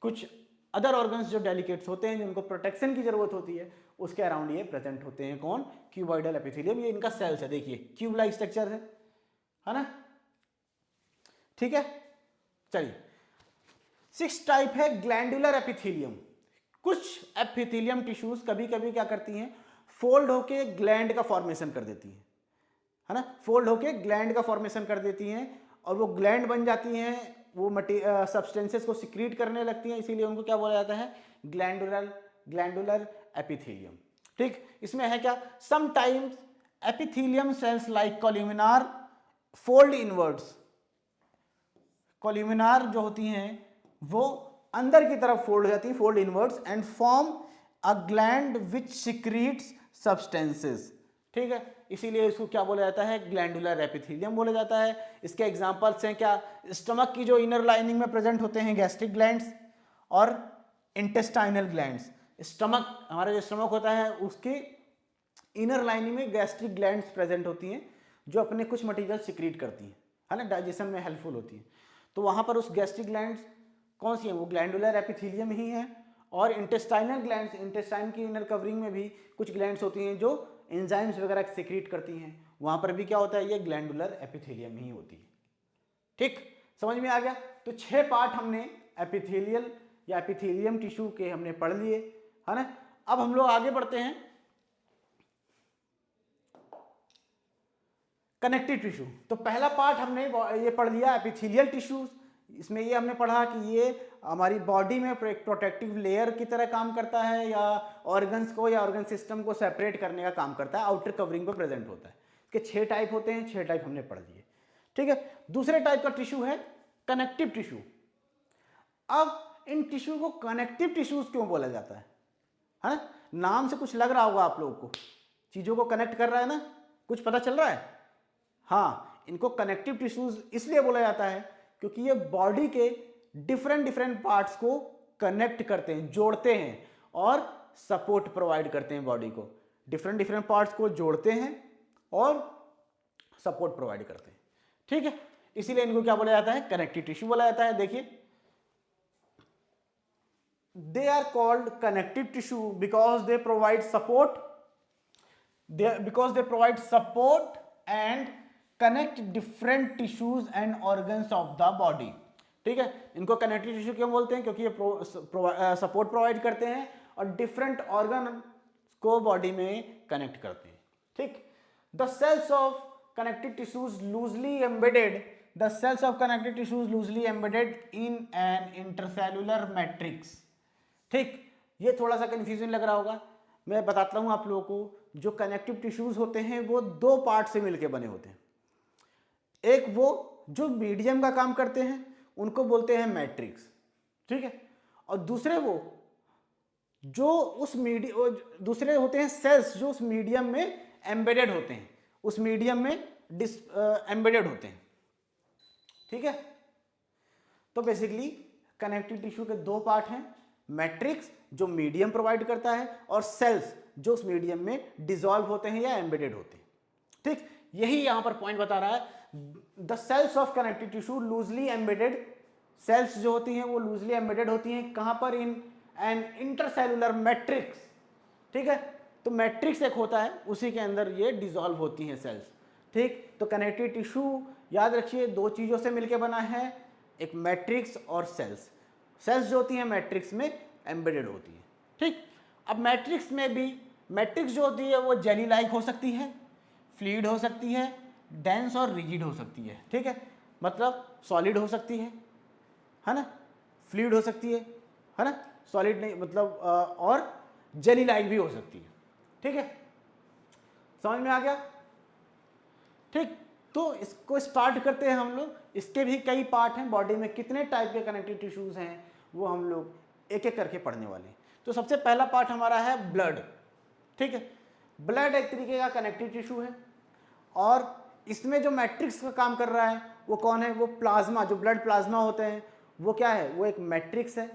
कुछ अदर ऑर्गन्स जो डेलिकेट्स होते हैं जिनको प्रोटेक्शन की जरूरत होती है उसके अराउंड ये प्रेजेंट होते हैं। कौन? Cuboidal epithelium. ये इनका सेल्स है, देखिए क्यूब लाइक स्ट्रक्चर है ना। ठीक है, चलिए 6 टाइप है ग्लैंडुलर एपिथेलियम। कुछ एपिथेलियम टिश्यूज कभी कभी क्या करती हैं, फोल्ड होके ग्लैंड का फॉर्मेशन कर देती हैं, है ना, फोल्ड होके ग्लैंड का फॉर्मेशन कर देती हैं और वो ग्लैंड बन जाती हैं, वो सब्सटेंसेस को सिक्रीट करने लगती हैं, इसीलिए उनको क्या बोला जाता है, ग्लैंडुलर एपिथेलियम। ठीक, इसमें है क्या, sometimes epithelium cells like columnar fold inwards. Columnar जो होती हैं वो अंदर की तरफ फोल्ड हो जाती है, fold inwards, and form a gland which secretes substances. ठीक है, इसीलिए इसको क्या बोला जाता है, ग्लैंडुलर एपिथेलियम बोला जाता है। इसके एग्जांपल्स हैं क्या, स्टमक की जो इनर लाइनिंग में प्रेजेंट होते हैं गैस्ट्रिक ग्लैंड्स और इंटेस्टाइनल ग्लैंड्स। स्टमक, हमारा जो स्टमक होता है उसके इनर लाइनिंग में गैस्ट्रिक ग्लैंड्स प्रेजेंट होती हैं जो अपने कुछ मटेरियल सिक्रीट करती हैं, है ना, डाइजेशन में हेल्पफुल होती हैं। तो वहाँ पर उस गैस्ट्रिक ग्लैंड्स कौन सी हैं, वो ग्लैंडुलर एपिथेलियम ही है। और इंटेस्टाइनल ग्लैंड्स, इंटेस्टाइन की इनर कवरिंग में भी कुछ ग्लैंड्स होती हैं जो एंजाइम्स वगैरह सिक्रीट करती हैं, वहाँ पर भी क्या होता है, ये ग्लैंडुलर एपिथेलियम ही होती है। ठीक, समझ में आ गया। तो 6 पार्ट हमने एपिथेलियल या एपिथेलियम टिश्यू के हमने पढ़ लिए, है ना। अब हम लोग आगे बढ़ते हैं कनेक्टिव टिश्यू। तो पहला पार्ट हमने ये पढ़ लिया एपिथेलियल टिश्यूज। इसमें ये हमने पढ़ा कि ये हमारी बॉडी में एक प्रोटेक्टिव लेयर की तरह काम करता है, या ऑर्गन्स को या ऑर्गन सिस्टम को सेपरेट करने का काम करता है, आउटर कवरिंग पर प्रेजेंट होता है। इसके 6 टाइप होते हैं, 6 टाइप हमने पढ़ लिए। ठीक है, दूसरे टाइप का टिश्यू है कनेक्टिव टिश्यू। अब इन टिश्यू को कनेक्टिव टिश्यूज क्यों बोला जाता है ना, नाम से कुछ लग रहा होगा आप लोगों को, चीजों को कनेक्ट कर रहा है ना, कुछ पता चल रहा है। हाँ, इनको कनेक्टिव टिश्यूज इसलिए बोला जाता है क्योंकि ये बॉडी के डिफरेंट पार्ट्स को कनेक्ट करते हैं, जोड़ते हैं और सपोर्ट प्रोवाइड करते हैं बॉडी को। डिफरेंट पार्ट्स को जोड़ते हैं और सपोर्ट प्रोवाइड करते हैं। ठीक है, इसीलिए इनको क्या बोला जाता है, कनेक्टिव टिश्यू बोला जाता है। देखिए, they are called connective tissue because they provide support, and connect different tissues and organs of the body। ठीक है, इनको कनेक्टिव टिश्यू क्यों बोलते हैं, क्योंकि ये सपोर्ट प्रोवाइड करते हैं और डिफरेंट ऑर्गन को बॉडी में कनेक्ट करते हैं। ठीक, the cells of connective tissues loosely embedded, the cells of connective tissues loosely embedded in an intercellular matrix। ठीक, ये थोड़ा सा कंफ्यूजन लग रहा होगा, मैं बताता हूं आप लोगों को। जो कनेक्टिव टिश्यूज होते हैं वो 2 पार्ट से मिलकर बने होते हैं। एक वो जो मीडियम का काम करते हैं उनको बोलते हैं मैट्रिक्स, ठीक है, और दूसरे वो जो उस दूसरे होते हैं सेल्स जो उस मीडियम में एम्बेडेड होते हैं, उस मीडियम में एम्बेडेड होते हैं। ठीक है, तो बेसिकली कनेक्टिव टिश्यू के 2 पार्ट हैं, मैट्रिक्स जो मीडियम प्रोवाइड करता है और सेल्स जो उस मीडियम में डिसॉल्व होते हैं या एम्बेडेड होते हैं। ठीक, यही यहां पर पॉइंट बता रहा है, the cells of connective tissue loosely embedded, cells जो होती हैं वो लूजली एम्बेडेड होती हैं कहां पर, इन एन इंटरसेलुलर मैट्रिक्स। ठीक है, तो मैट्रिक्स एक होता है उसी के अंदर ये डिसॉल्व होती हैं सेल्स। ठीक, तो कनेक्टिव टिश्यू याद रखिए 2 चीजों से मिलकर बना है, एक मैट्रिक्स और सेल्स। सेल्स जो होती हैं मैट्रिक्स में एम्बेडेड होती है। ठीक, अब मैट्रिक्स में भी मैट्रिक्स जो होती है वो जेली लाइक हो सकती है, फ्लूइड हो सकती है, डेंस और रिजिड हो सकती है। ठीक है, मतलब सॉलिड हो सकती है ना, फ्लूइड हो सकती है ना, सॉलिड नहीं मतलब और जेली लाइक भी हो सकती है। ठीक है, समझ में आ गया। ठीक, तो इसको स्टार्ट करते हैं हम लोग। इसके भी कई पार्ट हैं, बॉडी में कितने टाइप के कनेक्टिव टिश्यूज हैं वो हम लोग एक एक करके पढ़ने वाले हैं। तो सबसे पहला पार्ट हमारा है ब्लड। ठीक है, ब्लड एक तरीके का कनेक्टिव टिश्यू है और इसमें जो मैट्रिक्स का काम कर रहा है वो कौन है, वो प्लाज्मा, जो ब्लड प्लाज्मा होते हैं वो क्या है, वो एक मैट्रिक्स है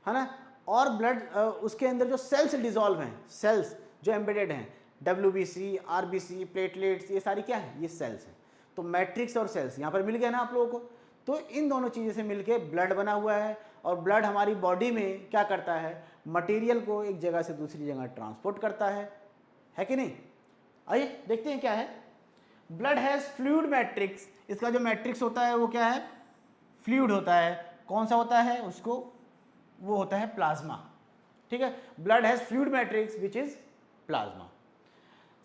ना। और ब्लड उसके अंदर जो सेल्स डिसॉल्व हैं, सेल्स जो एम्बेडेड हैं, WBC, RBC, प्लेटलेट्स, ये सारी क्या है, ये सेल्स हैं। तो मैट्रिक्स और सेल्स यहाँ पर मिल गए ना आप लोगों को। तो इन दोनों चीज़ों से मिलके ब्लड बना हुआ है और ब्लड हमारी बॉडी में क्या करता है, मटेरियल को एक जगह से दूसरी जगह ट्रांसपोर्ट करता है कि नहीं। आइए देखते हैं क्या है। ब्लड हैज़ फ्लूइड मैट्रिक्स, इसका जो मैट्रिक्स होता है वो क्या है, फ्लूइड होता है। कौन सा होता है उसको, वो होता है प्लाज्मा, ठीक है। Blood has fluid matrix which is plasma.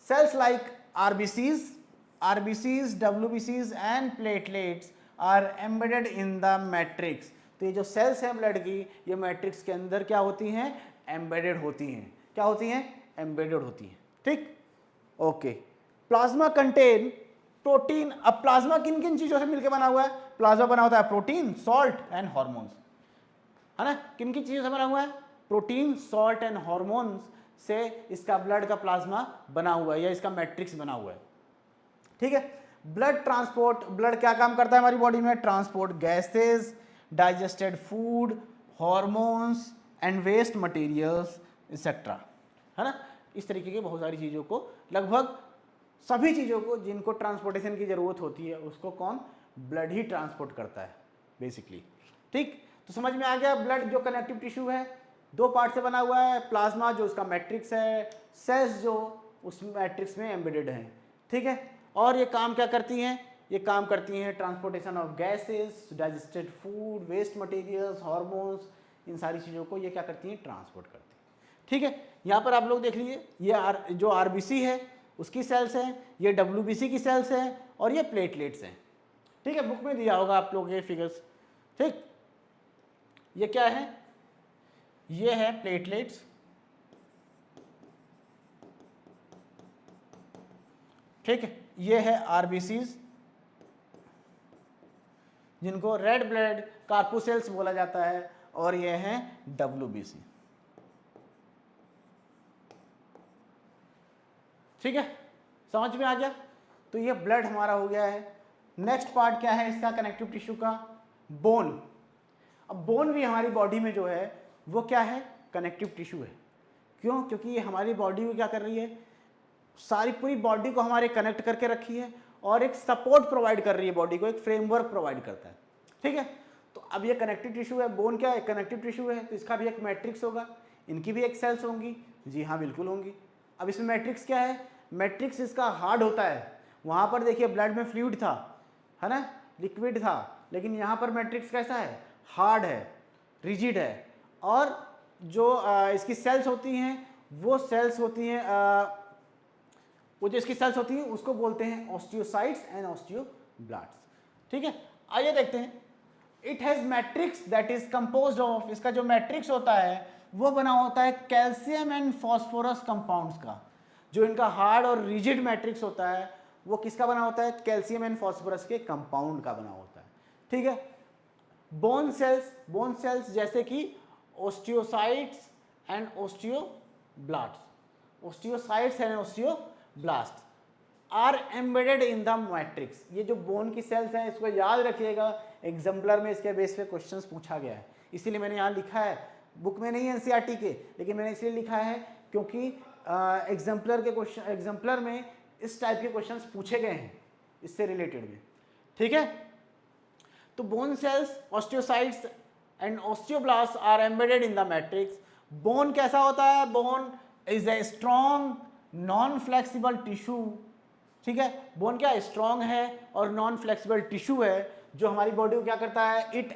Cells like RBCs, WBCs and platelets are embedded in the matrix. तो ये जो सेल्स हैं ब्लड की, ये मैट्रिक्स के अंदर क्या होती हैं, एम्बेडेड होती हैं। क्या होती हैं, एम्बेडेड होती हैं, ठीक, ओके। Plasma contain protein. अब प्लाज्मा किन किन चीजों से मिलकर बना हुआ है, प्लाज्मा बना होता है प्रोटीन, सॉल्ट एंड हॉर्मोन्स, है ना। किन किन चीजों से बना हुआ है, प्रोटीन, सॉल्ट एंड हॉर्मोन्स से इसका ब्लड का प्लाज्मा बना हुआ है या इसका मैट्रिक्स बना हुआ है, ठीक है। ब्लड ट्रांसपोर्ट, ब्लड क्या काम करता है हमारी बॉडी में, transport gases, digested food, hormones and waste materials etcetera, है ना। इस तरीके की बहुत सारी चीज़ों को, लगभग सभी चीज़ों को जिनको ट्रांसपोर्टेशन की ज़रूरत होती है उसको कौन, ब्लड ही ट्रांसपोर्ट करता है बेसिकली, ठीक। तो समझ में आ गया, ब्लड जो कनेक्टिव टिश्यू है दो पार्ट से बना हुआ है, प्लाज्मा जो उसका मैट्रिक्स है, सेल्स जो उस मैट्रिक्स में एम्बेडेड हैं, ठीक है। और ये काम क्या करती हैं, ये काम करती हैं transportation of gases, digested food, waste materials, hormones, इन सारी चीज़ों को ये क्या करती हैं, ट्रांसपोर्ट करती हैं, ठीक है। यहाँ पर आप लोग देख लीजिए, ये जो RBC है उसकी सेल्स हैं, ये WBC की सेल्स हैं और ये प्लेटलेट्स हैं, ठीक है। बुक में दिया होगा आप लोग ये फिगर्स, ठीक। ये क्या है, ये है प्लेटलेट्स, ठीक है। ये है RBCs जिनको रेड ब्लड कार्पुसेल्स बोला जाता है, और ये हैं WBC, ठीक है, समझ में आ गया। तो ये ब्लड हमारा हो गया है। नेक्स्ट पार्ट क्या है इसका, कनेक्टिव टिश्यू का, बोन। अब बोन भी हमारी बॉडी में जो है वो क्या है, कनेक्टिव टिश्यू है। क्यों, क्योंकि ये हमारी बॉडी को क्या कर रही है, सारी पूरी बॉडी को हमारे कनेक्ट करके रखी है और एक सपोर्ट प्रोवाइड कर रही है, बॉडी को एक फ्रेमवर्क प्रोवाइड करता है, ठीक है। तो अब ये कनेक्टिव टिश्यू है, बोन क्या है, कनेक्टिव टिश्यू है, तो इसका भी एक मैट्रिक्स होगा, इनकी भी एक सेल्स होंगी, जी हाँ बिल्कुल होंगी। अब इसमें मैट्रिक्स क्या है, मैट्रिक्स इसका हार्ड होता है। वहाँ पर देखिए ब्लड में फ्लूइड था, है ना, लिक्विड था, लेकिन यहाँ पर मैट्रिक्स कैसा है, हार्ड है, रिजिड है। और जो इसकी सेल्स होती हैं वो सेल्स होती हैं, वो जो इसकी सेल्स होती हैं उसको बोलते हैं ऑस्टियोसाइट्स एंड ऑस्टियोब्लास्ट्स, ठीक है। आइए देखते हैं, it has matrix that is composed of, इसका जो मैट्रिक्स होता है वो बना होता है कैल्शियम एंड फॉस्फोरस कंपाउंड्स का। जो इनका हार्ड और रिजिड मैट्रिक्स होता है वो किसका बना होता है, कैल्शियम एंड फॉस्फोरस के कंपाउंड का बना होता है, ठीक है। बोन सेल्स जैसे कि osteocytes and osteoblast are embedded in the matrix. ये जो बोन की सेल्स हैं इसको याद रखिएगा, एग्जाम्पलर में इसके बेस पे क्वेश्चंस पूछा गया है, इसीलिए मैंने यहाँ लिखा है, बुक में नहीं है NCERT के, लेकिन मैंने इसलिए लिखा है क्योंकि एग्जाम्पलर में इस टाइप के क्वेश्चंस पूछे गए हैं इससे रिलेटेड में, ठीक है। तो bone cells, osteocytes and osteoblast are embedded in the matrix. Bone कैसा होता है, bone is a strong non flexible tissue, ठीक है। बोन क्या स्ट्रॉन्ग है और नॉन फ्लेक्सिबल टिश्यू है जो हमारी बॉडी को क्या करता है, it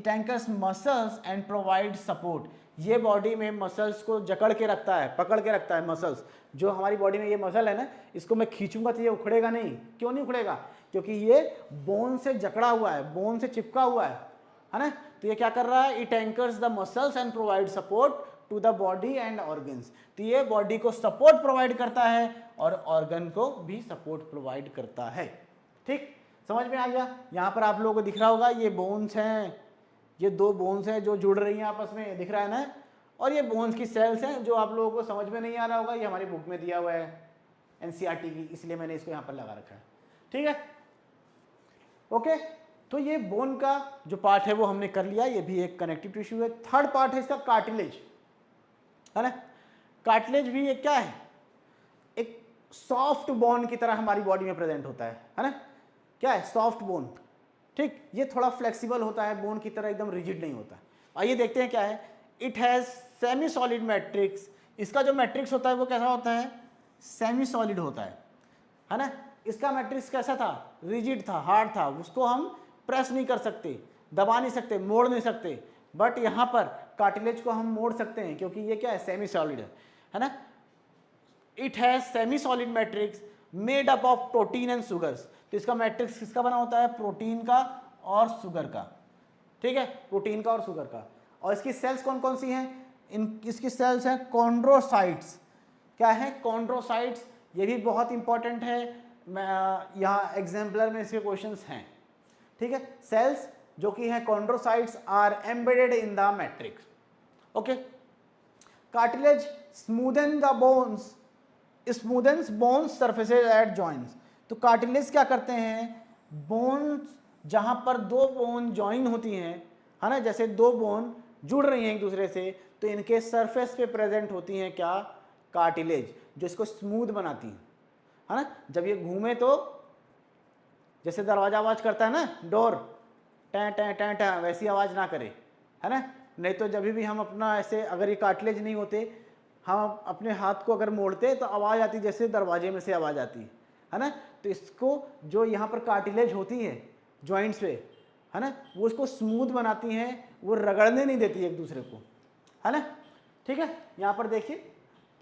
anchors muscles and provide support. ये बॉडी में मसल्स को जकड़ के रखता है, पकड़ के रखता है। मसल्स जो हमारी बॉडी में ये मसल है ना, इसको मैं खींचूंगा तो ये उखड़ेगा नहीं। क्यों नहीं उखड़ेगा, क्योंकि ये बोन से जकड़ा हुआ है, बोन से चिपका हुआ है ना। तो ये क्या कर रहा है, it anchors the muscles and provide support to the body and organs. तो ये बॉडी को सपोर्ट प्रोवाइड करता है और ऑर्गन को भी सपोर्ट प्रोवाइड करता है, ठीक, समझ में आ गया। यहाँ पर आप लोगों को दिख रहा होगा ये बोन्स हैं, ये दो बोन्स हैं जो जुड़ रही हैं आपस में, दिख रहा है ना। और ये बोन्स की सेल्स हैं जो आप लोगों को समझ में नहीं आ रहा होगा, ये हमारी बुक में दिया हुआ है NCERT की, इसलिए मैंने इसको यहाँ पर लगा रखा है, ठीक है, ओके। तो ये बोन का जो पार्ट है वो हमने कर लिया, ये भी एक कनेक्टिव टिश्यू है। थर्ड पार्ट है इसका कार्टिलेज, है ना। कार्टिलेज भी एक क्या है, एक सॉफ्ट बोन की तरह हमारी बॉडी में प्रेजेंट होता है ना। क्या है, सॉफ्ट बोन, ठीक। ये थोड़ा फ्लेक्सिबल होता है, बोन की तरह एकदम रिजिड नहीं होता। आइए देखते हैं क्या है। It has semi solid matrix, इसका जो मैट्रिक्स होता है वो कैसा होता है, सेमी सॉलिड होता है ना। इसका मैट्रिक्स कैसा था, रिजिड था, हार्ड था, उसको हम प्रेस नहीं कर सकते, दबा नहीं सकते, मोड़ नहीं सकते, बट यहाँ पर कार्टिलेज को हम मोड़ सकते हैं क्योंकि ये क्या है, सेमी सॉलिड है ना। It has semi solid matrix made up of protein and sugars, तो इसका मैट्रिक्स किसका बना होता है, प्रोटीन का और शुगर का, ठीक है, प्रोटीन का और शुगर का। और इसकी सेल्स कौन कौन सी हैं, इसकी सेल्स हैं कॉन्ड्रोसाइट्स। क्या है, कॉन्ड्रोसाइट्स, ये भी बहुत इंपॉर्टेंट है, यहाँ एग्जाम्पलर में इसके क्वेश्चंस हैं, ठीक है। सेल्स जो कि हैं chondrocytes are embedded in the matrix, okay. Cartilage smoothen the bones, smoothens bones surfaces at joints, तो कार्टिलेज क्या करते हैं, बोन्स जहां पर दो बोन ज्वाइन होती हैं, है ना, जैसे दो बोन जुड़ रही हैं एक दूसरे से, तो इनके सरफेस पे प्रेजेंट होती हैं क्या, कार्टिलेज, जो इसको स्मूथ बनाती है ना। जब ये घूमे तो जैसे दरवाजा आवाज करता है ना, door time time time time, वैसी आवाज ना करे, है ना। नहीं तो जब भी हम अपना ऐसे, अगर ये कार्टिलेज नहीं होते, हम अपने हाथ को अगर मोड़ते तो आवाज आती जैसे दरवाजे में से आवाज आती है ना। तो इसको जो यहाँ पर कार्टिलेज होती है जॉइंट्स पे, है ना, वो इसको स्मूथ बनाती हैं, वो रगड़ने नहीं देती एक दूसरे को, है ना, ठीक है। यहाँ पर देखिए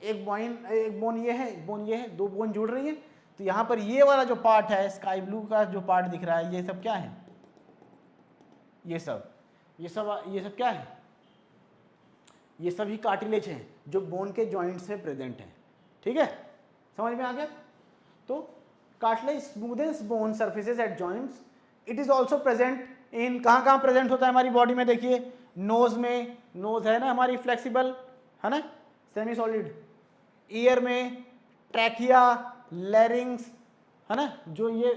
एक बोन ये है, एक बोन ये है, दो बोन जुड़ रही है, तो यहाँ पर ये वाला जो पार्ट है, स्काई ब्लू का जो पार्ट दिख रहा है, ये सब क्या है, ये सब क्या है, ये सभी कार्टिलेज हैं जो बोन के जॉइंट्स में प्रेजेंट हैं, ठीक है, समझ में आ गया। तो cartilage smoothens bone surfaces at joints, it is also present in, कहाँ प्रेजेंट होता है हमारी बॉडी में, देखिए नोज में, नोज है ना हमारी फ्लेक्सिबल, है ना, सेमी सॉलिड, ईयर में, ट्रैकिया, लैरिंग्स, है ना, जो ये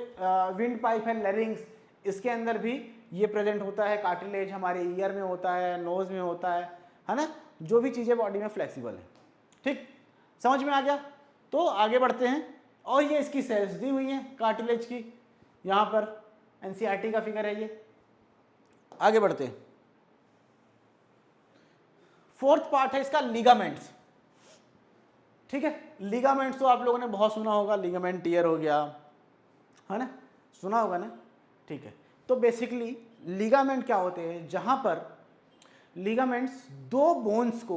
विंड पाइप है लैरिंग्स, इसके अंदर भी ये प्रेजेंट होता है कार्टिलेज, हमारे ईयर में होता है, नोज में होता है ना, जो भी चीज़ें बॉडी में फ्लेक्सिबल है, ठीक, समझ में आ गया। तो आगे बढ़ते हैं, और ये इसकी सेल्स दी हुई हैं कार्टिलेज की, यहाँ पर एनसीईआरटी का फिगर है ये। आगे बढ़ते हैं, फोर्थ पार्ट है इसका लिगामेंट्स, ठीक है। लिगामेंट्स तो आप लोगों ने बहुत सुना होगा, लिगामेंट टियर हो गया, है ना, सुना होगा ना, ठीक है। तो बेसिकली लिगामेंट क्या होते हैं, जहां पर लिगामेंट्स दो बोन्स को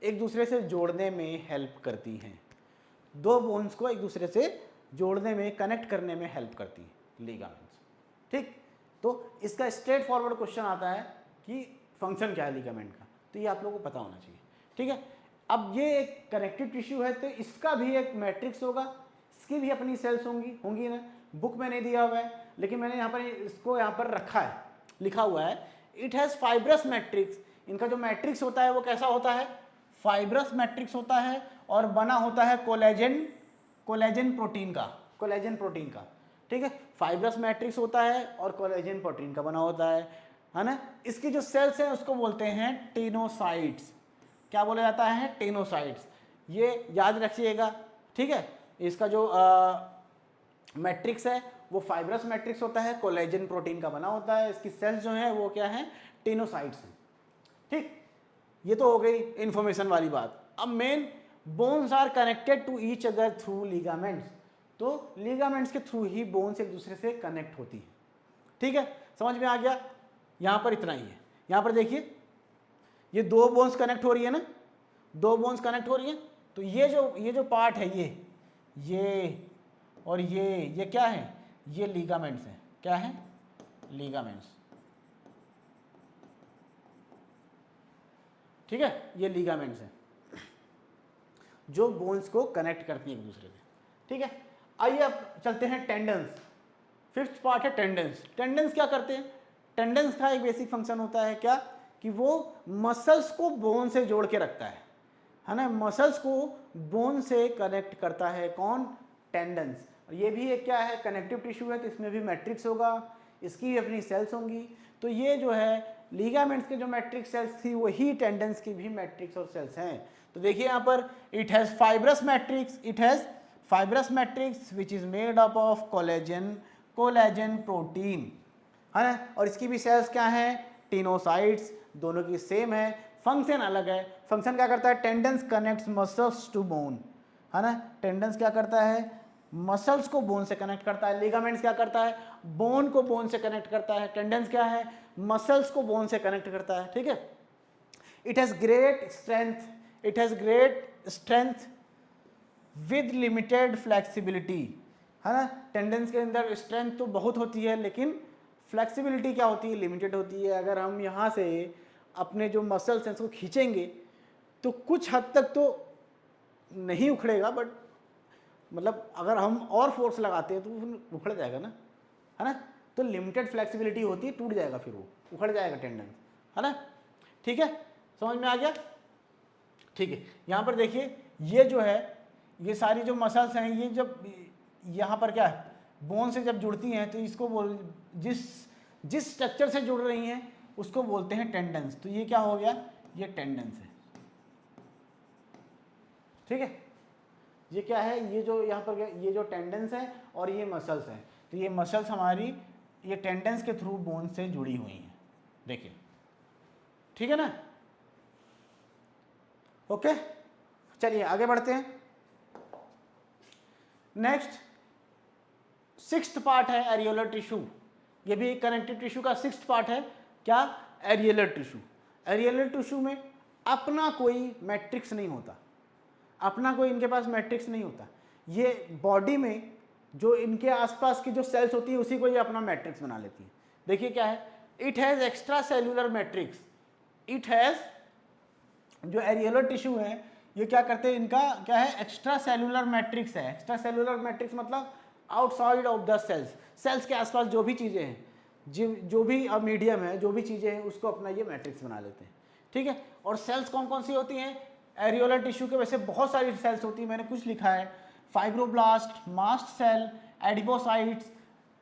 एक दूसरे से जोड़ने में हेल्प करती हैं, दो बोन्स को एक दूसरे से जोड़ने में, कनेक्ट करने में हेल्प करती हैं लिगामेंट्स, ठीक। तो इसका स्ट्रेट फॉरवर्ड क्वेश्चन आता है कि फंक्शन क्या है लिगामेंट का, तो ये आप लोगों को पता होना चाहिए, ठीक है। अब ये एक कनेक्टिव टिश्यू है, तो इसका भी एक मैट्रिक्स होगा, इसकी भी अपनी सेल्स होंगी ना, बुक में नहीं दिया हुआ है, लेकिन मैंने यहाँ पर इसको यहाँ पर रखा है, लिखा हुआ है, इट हैज़ फाइब्रस मैट्रिक्स, इनका जो मैट्रिक्स होता है वो कैसा होता है, फाइब्रस मैट्रिक्स होता है, और बना होता है कोलेजन प्रोटीन का, ठीक है। फाइब्रस मैट्रिक्स होता है और कोलेजन प्रोटीन का बना होता है ना। इसकी जो सेल्स हैं उसको बोलते हैं टेनोसाइट्स, क्या बोला जाता है, टेनोसाइट्स, ये याद रखिएगा, ठीक है। इसका जो मैट्रिक्स है वो फाइब्रस मैट्रिक्स होता है, कोलेजन प्रोटीन का बना होता है, इसकी सेल्स जो है वो क्या है, टेनोसाइट्स हैं, ठीक। ये तो हो गई इंफॉर्मेशन वाली बात। अब main, bones are connected to each other through ligaments, तो लिगामेंट्स के थ्रू ही बोन्स एक दूसरे से कनेक्ट होती है, ठीक है, समझ में आ गया। यहाँ पर इतना ही है, यहाँ पर देखिए ये दो बोन्स कनेक्ट हो रही है ना, दो बोन्स कनेक्ट हो रही है, तो ये जो पार्ट है, ये और ये क्या है, ये लिगामेंट्स है, क्या है, लिगामेंट्स, ठीक है, ये लिगामेंट्स हैं जो बोन्स को कनेक्ट करती हैं एक दूसरे से, ठीक है। आइए अब चलते हैं टेंडन्स, फिफ्थ पार्ट है टेंडन्स। टेंडन्स क्या करते हैं, टेंडन्स का एक बेसिक फंक्शन होता है क्या, कि वो मसल्स को बोन से जोड़ के रखता है ना, मसल्स को बोन से कनेक्ट करता है, कौन, टेंडन्स। और ये भी एक क्या है, कनेक्टिव टिश्यू है, तो इसमें भी मैट्रिक्स होगा, इसकी भी अपनी सेल्स होंगी, तो ये जो है लिगामेंट्स के जो मैट्रिक्स सेल्स थी वही टेंडन्स की भी मैट्रिक्स और सेल्स हैं। तो देखिए यहाँ पर it has fibrous matrix which is made up of collagen protein, है ना, और इसकी भी सेल्स क्या हैं, टेनोसाइट्स, दोनों की सेम है, फंक्शन अलग है। फंक्शन क्या करता है, tendons connects muscles to bone, है ना। टेंडेंस क्या करता है, मसल्स को बोन से कनेक्ट करता है। लिगामेंट्स क्या करता है, बोन को बोन से कनेक्ट करता है। टेंडेंस क्या है, मसल्स को बोन से कनेक्ट करता है, ठीक है। It has great strength with limited flexibility, है ना। टेंडेंस के अंदर स्ट्रेंथ तो बहुत होती है, लेकिन फ्लेक्सिबिलिटी क्या होती है, लिमिटेड होती है। अगर हम यहाँ से अपने जो मसल्स हैं उसको खींचेंगे तो कुछ हद तक तो नहीं उखड़ेगा, बट मतलब अगर हम और फोर्स लगाते हैं तो फिर उखड़ जाएगा ना, है ना। तो लिमिटेड फ्लेक्सिबिलिटी होती है, टूट जाएगा, फिर वो उखड़ जाएगा टेंडेंस, है ना। ठीक है, समझ में आ गया। ठीक है, यहाँ पर देखिए ये जो है, ये सारी जो मसल्स हैं, ये जब यहाँ पर क्या है, बोन से जब जुड़ती हैं तो इसको बोल, जिस स्ट्रक्चर से जुड़ रही हैं उसको बोलते हैं टेंडेंस। तो ये क्या हो गया, ये टेंडेंस है, ठीक है। ये क्या है, ये जो यहाँ पर ये जो टेंडेंस है और ये मसल्स हैं, तो ये मसल्स हमारी ये टेंडेंस के थ्रू बोन से जुड़ी हुई हैं, देखिए, ठीक है ना। ओके, चलिए आगे बढ़ते हैं। नेक्स्ट सिक्स्थ पार्ट है एरियोलर टिश्यू। ये भी कनेक्टिव टिश्यू का सिक्स्थ पार्ट है, क्या, एरियोलर टिश्यू। एरियोलर टिश्यू में अपना कोई मैट्रिक्स नहीं होता, अपना कोई इनके पास मैट्रिक्स नहीं होता। ये बॉडी में जो इनके आसपास की जो सेल्स होती है उसी को ये अपना मैट्रिक्स बना लेती है। देखिए क्या है, it has extracellular matrix. It has, जो एरियोलर टिश्यू है ये क्या करते हैं, इनका क्या है, एक्स्ट्रा सेल्यूलर मैट्रिक्स है। एक्स्ट्रा सेल्यूलर मैट्रिक्स मतलब outside of the cells, cells के आसपास जो भी चीज़ें हैं, जो भी मीडियम है, जो भी चीज़ें हैं उसको अपना ये मैट्रिक्स बना लेते हैं, ठीक है। और सेल्स कौन कौन सी होती हैं, एरियोलर टिश्यू के वैसे बहुत सारी सेल्स होती हैं, मैंने कुछ लिखा है, फाइब्रोब्लास्ट, मास्ट सेल, एडिपोसाइट्स,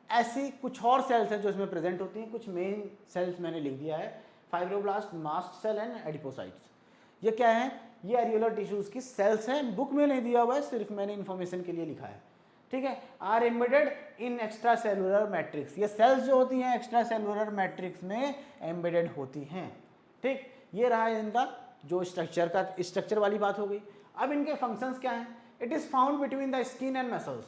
ऐसी कुछ और सेल्स हैं जो इसमें प्रेजेंट होती हैं। कुछ मेन सेल्स मैंने लिख दिया है, fibroblast, mast cell and adipocytes. ये क्या है, ये एरियोलर टिश्यूज की सेल्स हैं, बुक में नहीं दिया हुआ है, सिर्फ मैंने इन्फॉर्मेशन के लिए लिखा है, ठीक है। Are embedded in extra cellular matrix, ये सेल्स जो होती हैं एक्स्ट्रा सेलुलर मैट्रिक्स में एम्बेडेड होती हैं, ठीक। ये रहा इनका जो स्ट्रक्चर का, स्ट्रक्चर वाली बात हो गई। अब इनके फंक्शंस क्या हैं, it is found between the skin and muscles.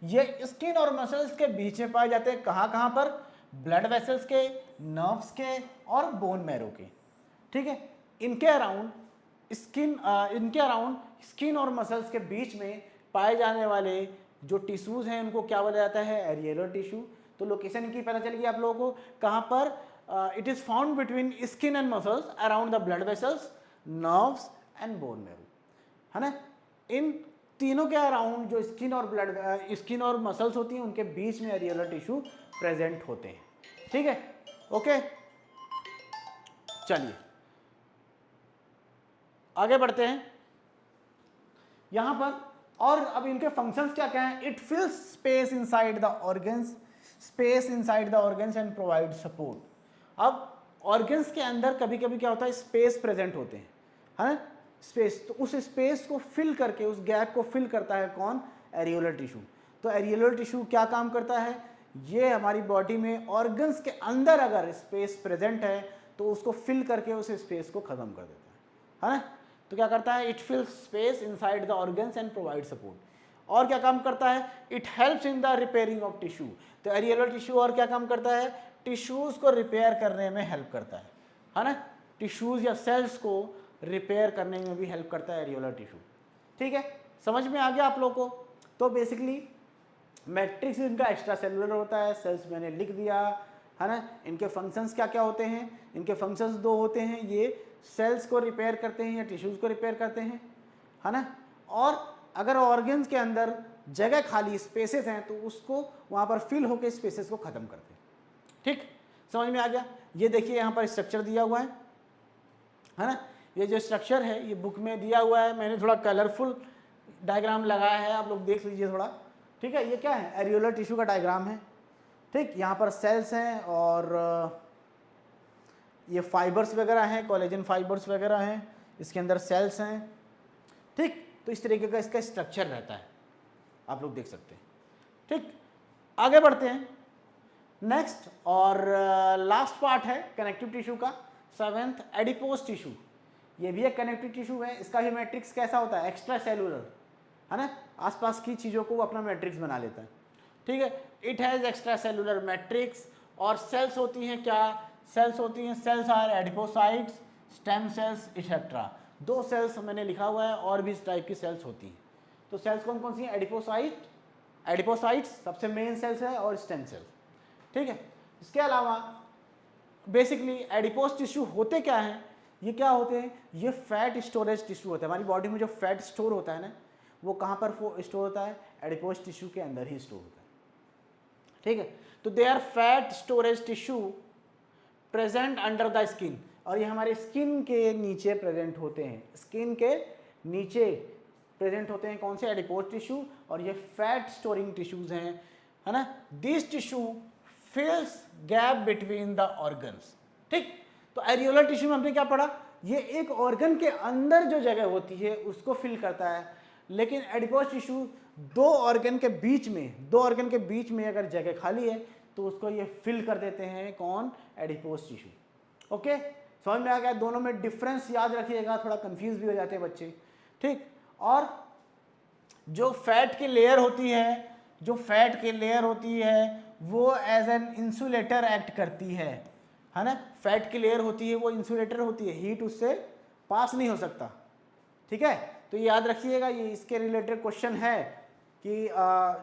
ये स्किन और मसल्स के बीच में पाए जाते हैं, कहाँ कहाँ पर, ब्लड वेसल्स के, नर्व्स के और बोन मैरो के, ठीक है। इनके अराउंड स्किन और मसल्स के बीच में पाए जाने वाले जो टिश्यूज हैं उनको क्या बोला जाता है, एरियोलर टिश्यू। तो लोकेशन इनकी पता चलेगी आप लोगों को, कहाँ पर, it is found between skin and muscles around the blood vessels, nerves and bone marrow, है ना। इन तीनों के अराउंड जो स्किन और मसल्स होती हैं उनके बीच में एरियोलर टिश्यू प्रेजेंट होते हैं, ठीक है। ओके, चलिए आगे बढ़ते हैं यहां पर। और अब इनके फंक्शंस क्या क्या हैं, it fills space inside the organs and provide support. अब ऑर्गन्स के अंदर कभी कभी क्या होता है, स्पेस प्रेजेंट होते हैं, है ना, स्पेस। तो उस स्पेस को फिल करके, उस गैप को फिल करता है कौन, एरियोलर टिश्यू। तो एरियोलर टिश्यू क्या काम करता है, ये हमारी बॉडी में ऑर्गन्स के अंदर अगर स्पेस प्रेजेंट है तो उसको फिल करके उस स्पेस को खत्म कर देता है ना। तो क्या करता है, it fills space inside the organs and provide support. और क्या काम करता है, it helps in the repairing of tissue. तो एरियोलर टिश्यू और क्या काम करता है, टिश्यूज को रिपेयर करने में हेल्प करता है ना। टिश्यूज या सेल्स को रिपेयर करने में भी हेल्प करता है एरियोलर टिश्यू, ठीक है। समझ में आ गया आप लोग को। तो बेसिकली मैट्रिक्स इनका एक्स्ट्रा सेलुलर होता है, सेल्स मैंने लिख दिया, है ना। इनके फंक्शंस क्या क्या होते हैं, इनके फंक्शंस दो होते हैं, ये सेल्स को रिपेयर करते हैं या टिश्यूज को रिपेयर करते हैं, है ना। और अगर ऑर्गन्स के अंदर जगह खाली स्पेसेस हैं तो उसको वहाँ पर फिल होकर स्पेसेस को ख़त्म करते हैं, ठीक। समझ में आ गया। ये देखिए यहाँ पर स्ट्रक्चर दिया हुआ है ना। ये जो स्ट्रक्चर है ये बुक में दिया हुआ है, मैंने थोड़ा कलरफुल डायग्राम लगाया है, आप लोग देख लीजिए थोड़ा, ठीक है। ये क्या है, एरियोलर टिश्यू का डायग्राम है, ठीक। यहाँ पर सेल्स हैं और ये फाइबर्स वगैरह हैं, कोलेजन फाइबर्स वगैरह हैं, इसके अंदर सेल्स हैं, ठीक। तो इस तरीके का इसका स्ट्रक्चर रहता है, आप लोग देख सकते हैं, ठीक। आगे बढ़ते हैं नेक्स्ट और लास्ट पार्ट है कनेक्टिव टिश्यू का, सेवेंथ, एडिपोज टिश्यू। ये भी एक कनेक्टिव टिश्यू है, इसका भी मैट्रिक्स कैसा होता है, एक्स्ट्रा सेलुलर, है ना, आसपास की चीज़ों को वो अपना मैट्रिक्स बना लेता है, ठीक है। It has extra cellular matrix. और सेल्स होती हैं क्या, सेल्स होती हैं, cells are adipocytes, stem cells etcetera. 2 cells मैंने लिखा हुआ है, और भी इस टाइप की सेल्स होती हैं। तो सेल्स कौन कौन सी हैं, एडिपोसाइट्स सबसे मेन सेल्स है, और स्टेम सेल्स, ठीक है। इसके अलावा बेसिकली एडिपोज टिश्यू होते क्या हैं, ये क्या होते हैं, ये फैट स्टोरेज टिश्यू होता है। हमारी बॉडी में जो फैट स्टोर होता है ना, वो कहाँ पर स्टोर होता है, एडिपोज टिश्यू के अंदर ही स्टोर होता है, ठीक है। तो they are fat storage tissue present under the skin, और ये हमारे स्किन के नीचे प्रेजेंट होते हैं, स्किन के नीचे प्रेजेंट होते हैं कौन से, एडिपोज टिश्यू, और ये फैट स्टोरिंग टिश्यूज हैं, है ना। This tissue fills gap between the organs, ठीक। तो एरियोलर टिश्यू में हमने क्या पढ़ा, ये एक ऑर्गन के अंदर जो जगह होती है उसको फिल करता है, लेकिन एडिपोज टिश्यू दो ऑर्गन के बीच में अगर जगह खाली है तो उसको ये फिल कर देते हैं, कौन, एडिपोज टिश्यू। ओके, समझ में आ गया, दोनों में डिफरेंस याद रखिएगा, थोड़ा कंफ्यूज भी हो जाते हैं बच्चे, ठीक। और जो फैट की लेयर होती है, वो एज एन इंसुलेटर एक्ट करती है ना। फैट की लेयर होती है वो इंसुलेटर होती है, हीट उससे पास नहीं हो सकता, ठीक है। तो ये याद रखिएगा, ये इसके रिलेटेड क्वेश्चन है कि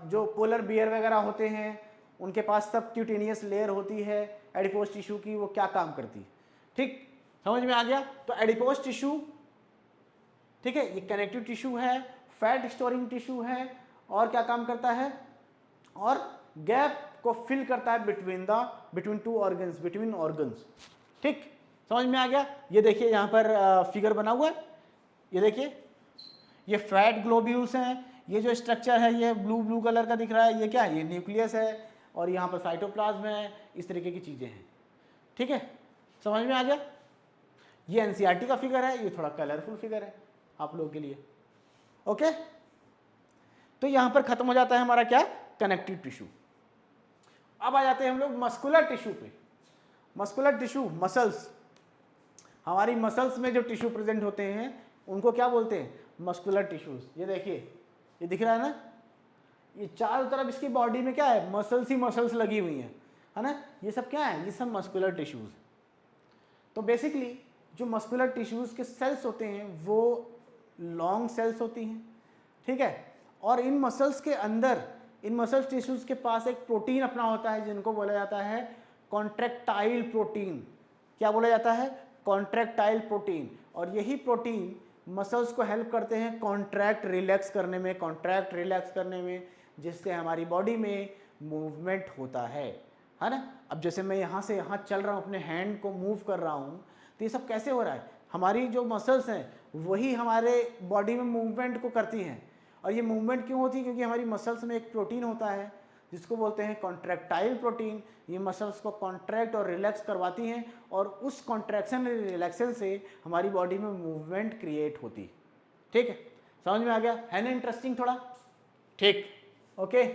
जो पोलर बियर वगैरह होते हैं उनके पास सबक्यूटेनियस लेयर होती है एडिपोज टिश्यू की, वो क्या काम करती है, ठीक, समझ में आ गया। तो एडिपोज टिश्यू, ठीक है, ये कनेक्टिव टिश्यू है, फैट स्टोरिंग टिश्यू है, और क्या काम करता है, और गैप को फिल करता है बिटवीन ऑर्गन्स, ठीक, समझ में आ गया। ये देखिए यहाँ पर फिगर बना हुआ है, ये देखिए, ये फैट ग्लोब्यूल्स हैं, ये जो स्ट्रक्चर है ये ब्लू कलर का दिख रहा है, ये क्या है, ये न्यूक्लियस है, और यहाँ पर साइटोप्लाज्म है, इस तरीके की चीज़ें हैं, ठीक है, समझ में आ गया। ये एनसीईआरटी का फिगर है, ये थोड़ा कलरफुल फिगर है आप लोगों के लिए, ओके। तो यहाँ पर खत्म हो जाता है हमारा क्या, कनेक्टिव टिश्यू। अब आ जाते हैं हम लोग मस्कुलर टिश्यू पे। मस्कुलर टिश्यू, मसल्स, हमारी मसल्स में जो टिश्यू प्रेजेंट होते हैं उनको क्या बोलते हैं, मस्कुलर टिश्यूज। ये देखिए, ये दिख रहा है ना, ये चारों तरफ इसकी बॉडी में क्या है, मसल्स ही मसल्स लगी हुई हैं, है ना, ये सब क्या है, ये सब मस्कुलर टिश्यूज। तो बेसिकली जो मस्कुलर टिश्यूज के सेल्स होते हैं वो लॉन्ग सेल्स होती हैं, ठीक है। और इन मसल्स के अंदर, इन मसल्स टिश्यूज के पास एक प्रोटीन अपना होता है जिनको बोला जाता है कॉन्ट्रैक्टाइल प्रोटीन। क्या बोला जाता है, कॉन्ट्रैक्टाइल प्रोटीन। और यही प्रोटीन मसल्स को हेल्प करते हैं कॉन्ट्रैक्ट रिलैक्स करने में, जिससे हमारी बॉडी में मूवमेंट होता है ना। अब जैसे मैं यहाँ से यहाँ चल रहा हूँ, अपने हैंड को मूव कर रहा हूँ, तो ये सब कैसे हो रहा है, हमारी जो मसल्स हैं वही हमारे बॉडी में मूवमेंट को करती हैं। और ये मूवमेंट क्यों होती है, क्योंकि हमारी मसल्स में एक प्रोटीन होता है जिसको बोलते हैं कॉन्ट्रैक्टाइल प्रोटीन। ये मसल्स को कॉन्ट्रैक्ट और रिलैक्स करवाती हैं, और उस कॉन्ट्रैक्शन रिलैक्शन से हमारी बॉडी में मूवमेंट क्रिएट होती है, ठीक है, समझ में आ गया, है ना इंटरेस्टिंग थोड़ा, ठीक, ओके।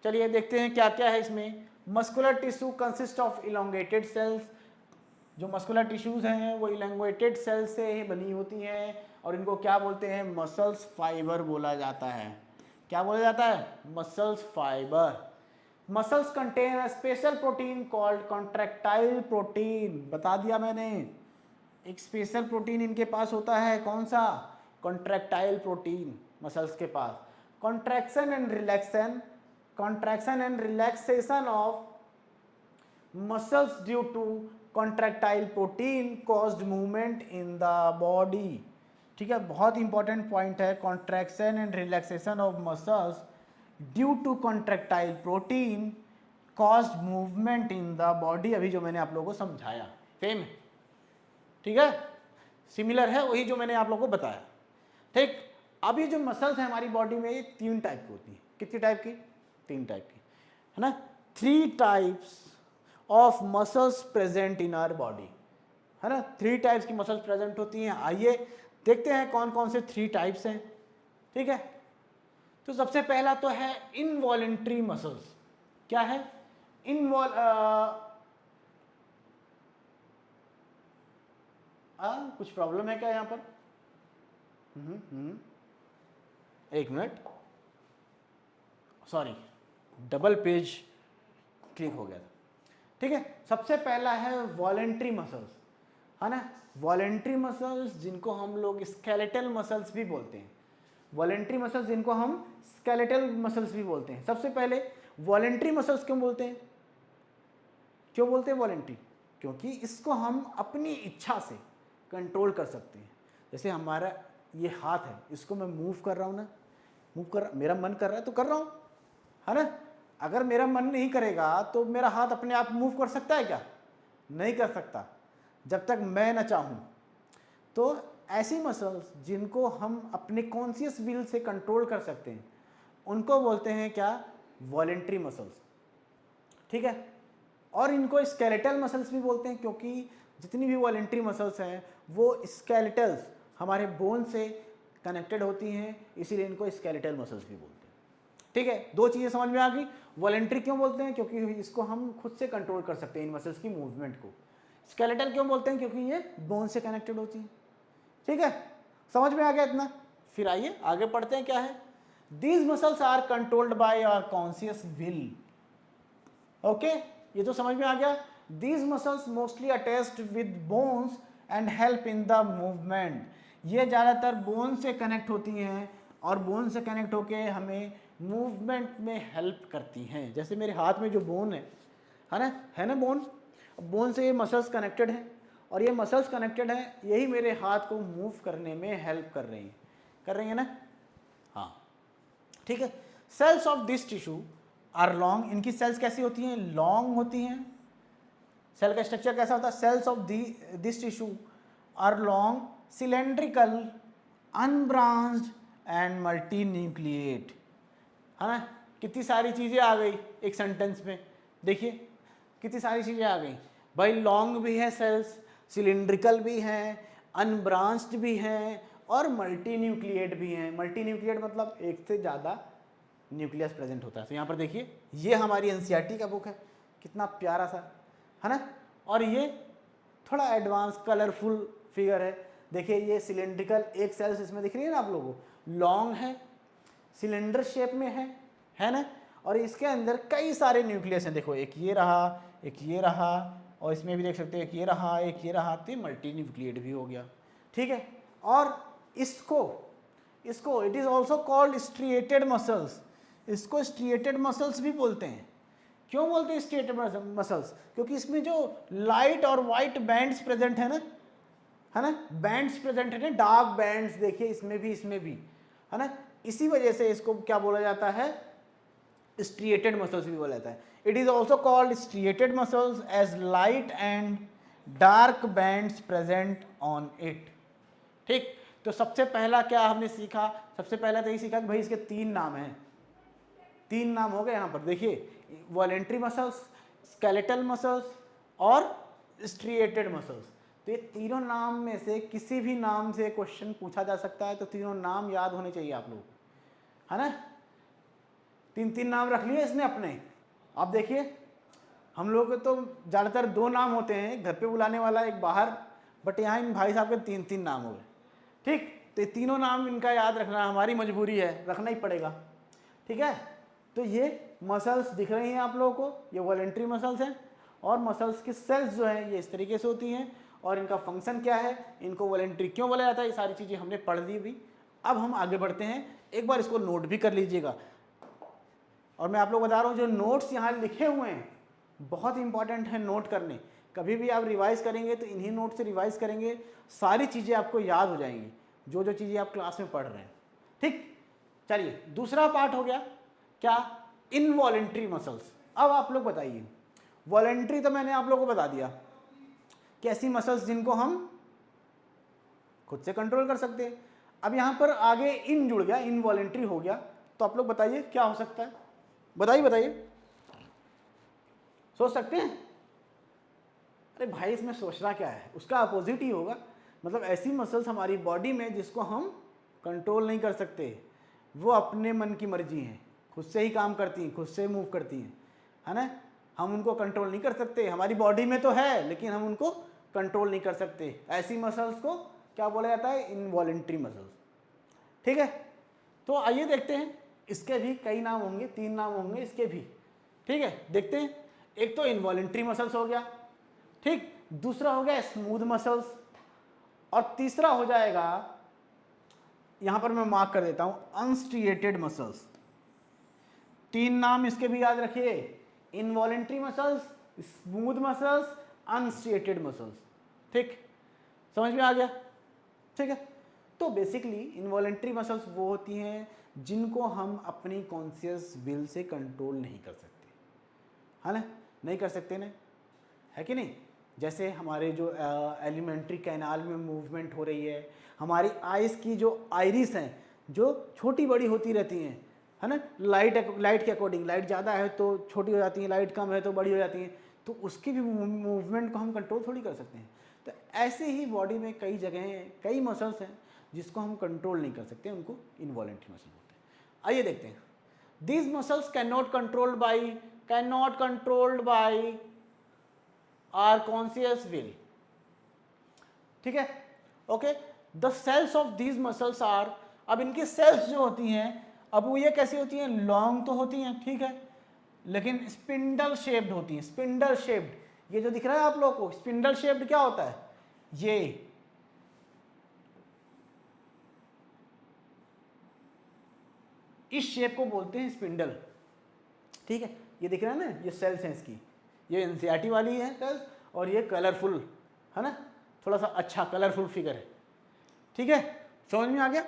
चलिए देखते हैं क्या क्या है इसमें। Muscular tissue consist of elongated cells. जो मस्कुलर टिश्यूज हैं वो इलोंगेटेड सेल्स से ही बनी होती हैं, और इनको क्या बोलते हैं, मसल्स फाइबर बोला जाता है। क्या बोला जाता है, muscles fibre. Muscles contain a special protein called contractile protein. बता दिया मैंने, एक स्पेशल प्रोटीन इनके पास होता है, कौन सा, कॉन्ट्रैक्टाइल प्रोटीन मसल्स के पास। Contraction and relaxation of muscles due to contractile protein caused movement in the body, ठीक है, बहुत इंपॉर्टेंट पॉइंट है। Contraction and relaxation of muscles due to contractile protein caused movement in the body. अभी जो मैंने आप लोगों को समझाया सेम है, ठीक है, सिमिलर है वही जो मैंने आप लोगों को बताया, ठीक। अभी जो मसल्स है हमारी बॉडी में ये 3 टाइप की होती है। कितनी टाइप की, 3 टाइप की, है ना। 3 types of muscles present in our body, है ना, 3 टाइप्स की मसल्स प्रेजेंट होती हैं। आइए देखते हैं कौन कौन से 3 टाइप्स हैं, ठीक है। तो सबसे पहला तो है इनवॉलेंट्री मसल्स। क्या है, कुछ प्रॉब्लम है क्या यहाँ पर? एक minute, sorry, double page click हो गया था। ठीक है, सबसे पहला है वॉलेंट्री मसल्स, है ना। वॉलेंट्री मसल्स जिनको हम लोग स्केलेटल मसल्स भी बोलते हैं, वॉलेंट्री मसल्स जिनको हम स्केलेटल मसल्स भी बोलते हैं। सबसे पहले वॉलेंट्री मसल्स क्यों बोलते हैं? क्यों बोलते हैं वॉलेंट्री? क्योंकि इसको हम अपनी इच्छा से कंट्रोल कर सकते हैं। जैसे हमारा ये हाथ है, इसको मैं मूव कर रहा हूँ ना, मेरा मन कर रहा है तो कर रहा हूँ, है ना। अगर मेरा मन नहीं करेगा तो मेरा हाथ अपने आप मूव कर सकता है क्या? नहीं कर सकता, जब तक मैं ना चाहूँ। तो ऐसी मसल्स जिनको हम अपने कॉन्शियस विल से कंट्रोल कर सकते हैं, उनको बोलते हैं क्या? Voluntary muscles. ठीक है, और इनको स्केलेटल मसल्स भी बोलते हैं, क्योंकि जितनी भी वॉलेंट्री मसल्स हैं वो स्केलेटल्स, हमारे बोन से कनेक्टेड होती हैं, इसीलिए इनको स्केलेटल मसल्स भी बोलते हैं। ठीक है, दो चीज़ें समझ में आ गई। वॉलेंट्री क्यों बोलते हैं? क्योंकि इसको हम खुद से कंट्रोल कर सकते हैं, इन मसल्स की मूवमेंट को। स्केलेटल क्यों बोलते हैं? क्योंकि ये बोन से कनेक्टेड होती हैं। ठीक है, समझ में आ गया इतना? फिर आइए आगे पढ़ते हैं क्या है। These muscles are controlled by our conscious will. Okay, ये तो समझ में आ गया। These muscles mostly attached with bones and help in the movement. ये ज़्यादातर बोन से कनेक्ट होती हैं और बोन से कनेक्ट होके हमें मूवमेंट में हेल्प करती हैं। जैसे मेरे हाथ में जो बोन है ना बोन, बोन से ये मसल्स कनेक्टेड हैं और ये मसल्स कनेक्टेड हैं, यही मेरे हाथ को मूव करने में हेल्प कर रही हैं ना। हाँ, ठीक है। Cells of this tissue are long. इनकी सेल्स कैसी होती हैं? लॉन्ग होती हैं। सेल का स्ट्रक्चर कैसा होता है? Cells of this tissue are long, cylindrical, unbranched and multinucleate, है ना। कितनी सारी चीज़ें आ गई एक सेंटेंस में, देखिए कितनी सारी चीज़ें आ गई भाई। लॉन्ग भी है सेल्स, सिलिंड्रिकल भी हैं, अनब्रांच्ड भी हैं और मल्टी न्यूक्लिएट भी हैं। मल्टी न्यूक्लिएट मतलब एक से ज़्यादा न्यूक्लियस प्रेजेंट होता है। तो यहाँ पर देखिए, ये हमारी एनसीईआरटी का बुक है, कितना प्यारा सा, है ना। और ये थोड़ा एडवांस कलरफुल फिगर है। देखिए ये सिलेंड्रिकल, एक सेल्स इसमें दिख रही है ना आप लोगों को, लॉन्ग है, सिलेंडर शेप में है ना। और इसके अंदर कई सारे न्यूक्लियस हैं। देखो एक ये रहा, एक ये रहा, और इसमें भी देख सकते हैं एक ये रहा, एक ये रहा, तो मल्टी न्यूक्लिएट भी हो गया। ठीक है, और इसको it is also called striated muscles. इसको स्ट्रिएटेड मसल्स भी बोलते हैं। क्यों बोलते हैं स्ट्रिएटेड मसल्स? क्योंकि इसमें जो लाइट और वाइट बैंड्स प्रेजेंट है ना, बैंड्स प्रेजेंट है ना, डार्क बैंड्स, देखिए इसमें भी, है ना। इसी वजह से इसको क्या बोला जाता है? स्ट्रिएटेड मसल्स भी बोला जाता है। It is also called striated muscles as light and dark bands present on it. ठीक, तो सबसे पहला क्या हमने सीखा? सबसे पहला तो यही सीखा कि भाई इसके तीन नाम हैं। तीन नाम हो गए यहाँ पर, देखिए वॉलेंट्री मसल्स, स्केलेटल मसल्स और स्ट्रिएटेड मसल्स। तो ये तीनों नाम में से किसी भी नाम से क्वेश्चन पूछा जा सकता है, तो तीनों नाम याद होने चाहिए आप लोगों को, है ना। तीन तीन नाम रख लिए इसने अपने। आप देखिए हम लोग के तो ज़्यादातर दो नाम होते हैं, घर पे बुलाने वाला एक बाहर, बट यहाँ इन भाई साहब के तीन तीन नाम हो गए। ठीक, तो ये तीनों नाम इनका याद रखना हमारी मजबूरी है, रखना ही पड़ेगा। ठीक है, तो ये मसल्स दिख रही हैं आप लोगों को, ये वॉलेंट्री मसल्स हैं। और मसल्स की सेल्स जो हैं ये इस तरीके से होती हैं, और इनका फंक्शन क्या है, इनको वॉलेंट्री क्यों बोला जाता है, ये सारी चीज़ें हमने पढ़ ली भी। अब हम आगे बढ़ते हैं, एक बार इसको नोट भी कर लीजिएगा। और मैं आप लोग बता रहा हूँ, जो नोट्स यहाँ लिखे हुए हैं बहुत इंपॉर्टेंट है नोट करने। कभी भी आप रिवाइज करेंगे तो इन्हीं नोट से रिवाइज करेंगे, सारी चीज़ें आपको याद हो जाएंगी, जो जो चीज़ें आप क्लास में पढ़ रहे हैं। ठीक, चलिए दूसरा पार्ट हो गया क्या? Involuntary muscles. अब आप लोग बताइए, वॉलेंट्री तो मैंने आप लोगों को बता दिया, कैसी मसल्स जिनको हम खुद से कंट्रोल कर सकते हैं। अब यहाँ पर आगे इन जुड़ गया, इनवॉलेंट्री हो गया, तो आप लोग बताइए क्या हो सकता है? बताइए, सोच सकते हैं? अरे भाई इसमें सोचना क्या है, उसका अपोजिट ही होगा। मतलब ऐसी मसल्स हमारी बॉडी में जिसको हम कंट्रोल नहीं कर सकते, वो अपने मन की मर्जी हैं, खुद से ही काम करती हैं, खुद से मूव करती हैं, है ना। हम उनको कंट्रोल नहीं कर सकते, हमारी बॉडी में तो है लेकिन हम उनको कंट्रोल नहीं कर सकते। ऐसी मसल्स को क्या बोला जाता है? Involuntary muscles. ठीक है, तो आइए देखते हैं, इसके भी कई नाम होंगे, 3 नाम होंगे इसके भी। ठीक है, देखते हैं। एक तो इनवॉलेंट्री मसल्स हो गया, ठीक, दूसरा हो गया स्मूथ मसल्स, और तीसरा हो जाएगा, यहां पर मैं मार्क कर देता हूं, अनस्ट्रिएटेड मसल्स। 3 नाम इसके भी याद रखिए, involuntary muscles, smooth muscles, unstriated muscles. ठीक, समझ में आ गया? ठीक है, तो बेसिकली इनवॉलेंट्री मसल्स वो होती हैं जिनको हम अपनी कॉन्शियस विल से कंट्रोल नहीं कर सकते, है ना? नहीं कर सकते ना, है कि नहीं? जैसे हमारे जो एलिमेंट्री कैनाल में मूवमेंट हो रही है, हमारी आइज़ की जो आइरिस हैं जो छोटी बड़ी होती रहती हैं, है ना? लाइट के अकॉर्डिंग, लाइट ज़्यादा है तो छोटी हो जाती है, लाइट कम है तो बड़ी हो जाती है, तो उसकी भी मूवमेंट को हम कंट्रोल थोड़ी कर सकते हैं। तो ऐसे ही बॉडी में कई जगहें, कई मसल्स हैं जिसको हम कंट्रोल नहीं कर सकते, उनको इनवॉलेंट्री मसल बोलते हैं। आइए देखते हैं। These muscles can not controlled by our conscious will. ठीक है, okay. The cells of these muscles are, अब इनकी सेल्स जो होती हैं, अब वो ये कैसी होती हैं? लॉन्ग तो होती हैं, ठीक है, लेकिन स्पिंडल शेप्ड होती हैं। स्पिंडल शेप्ड, ये जो दिख रहा है आप लोग को, स्पिंडल शेप्ड क्या होता है? ये इस शेप को बोलते हैं स्पिंडल। ठीक है, ये दिख रहा है ना, ये सेल्स हैं इसकी, ये एनसीईआरटी वाली है सेल्स, और ये कलरफुल है ना, थोड़ा सा अच्छा कलरफुल फिगर है। ठीक है, समझ में आ गया?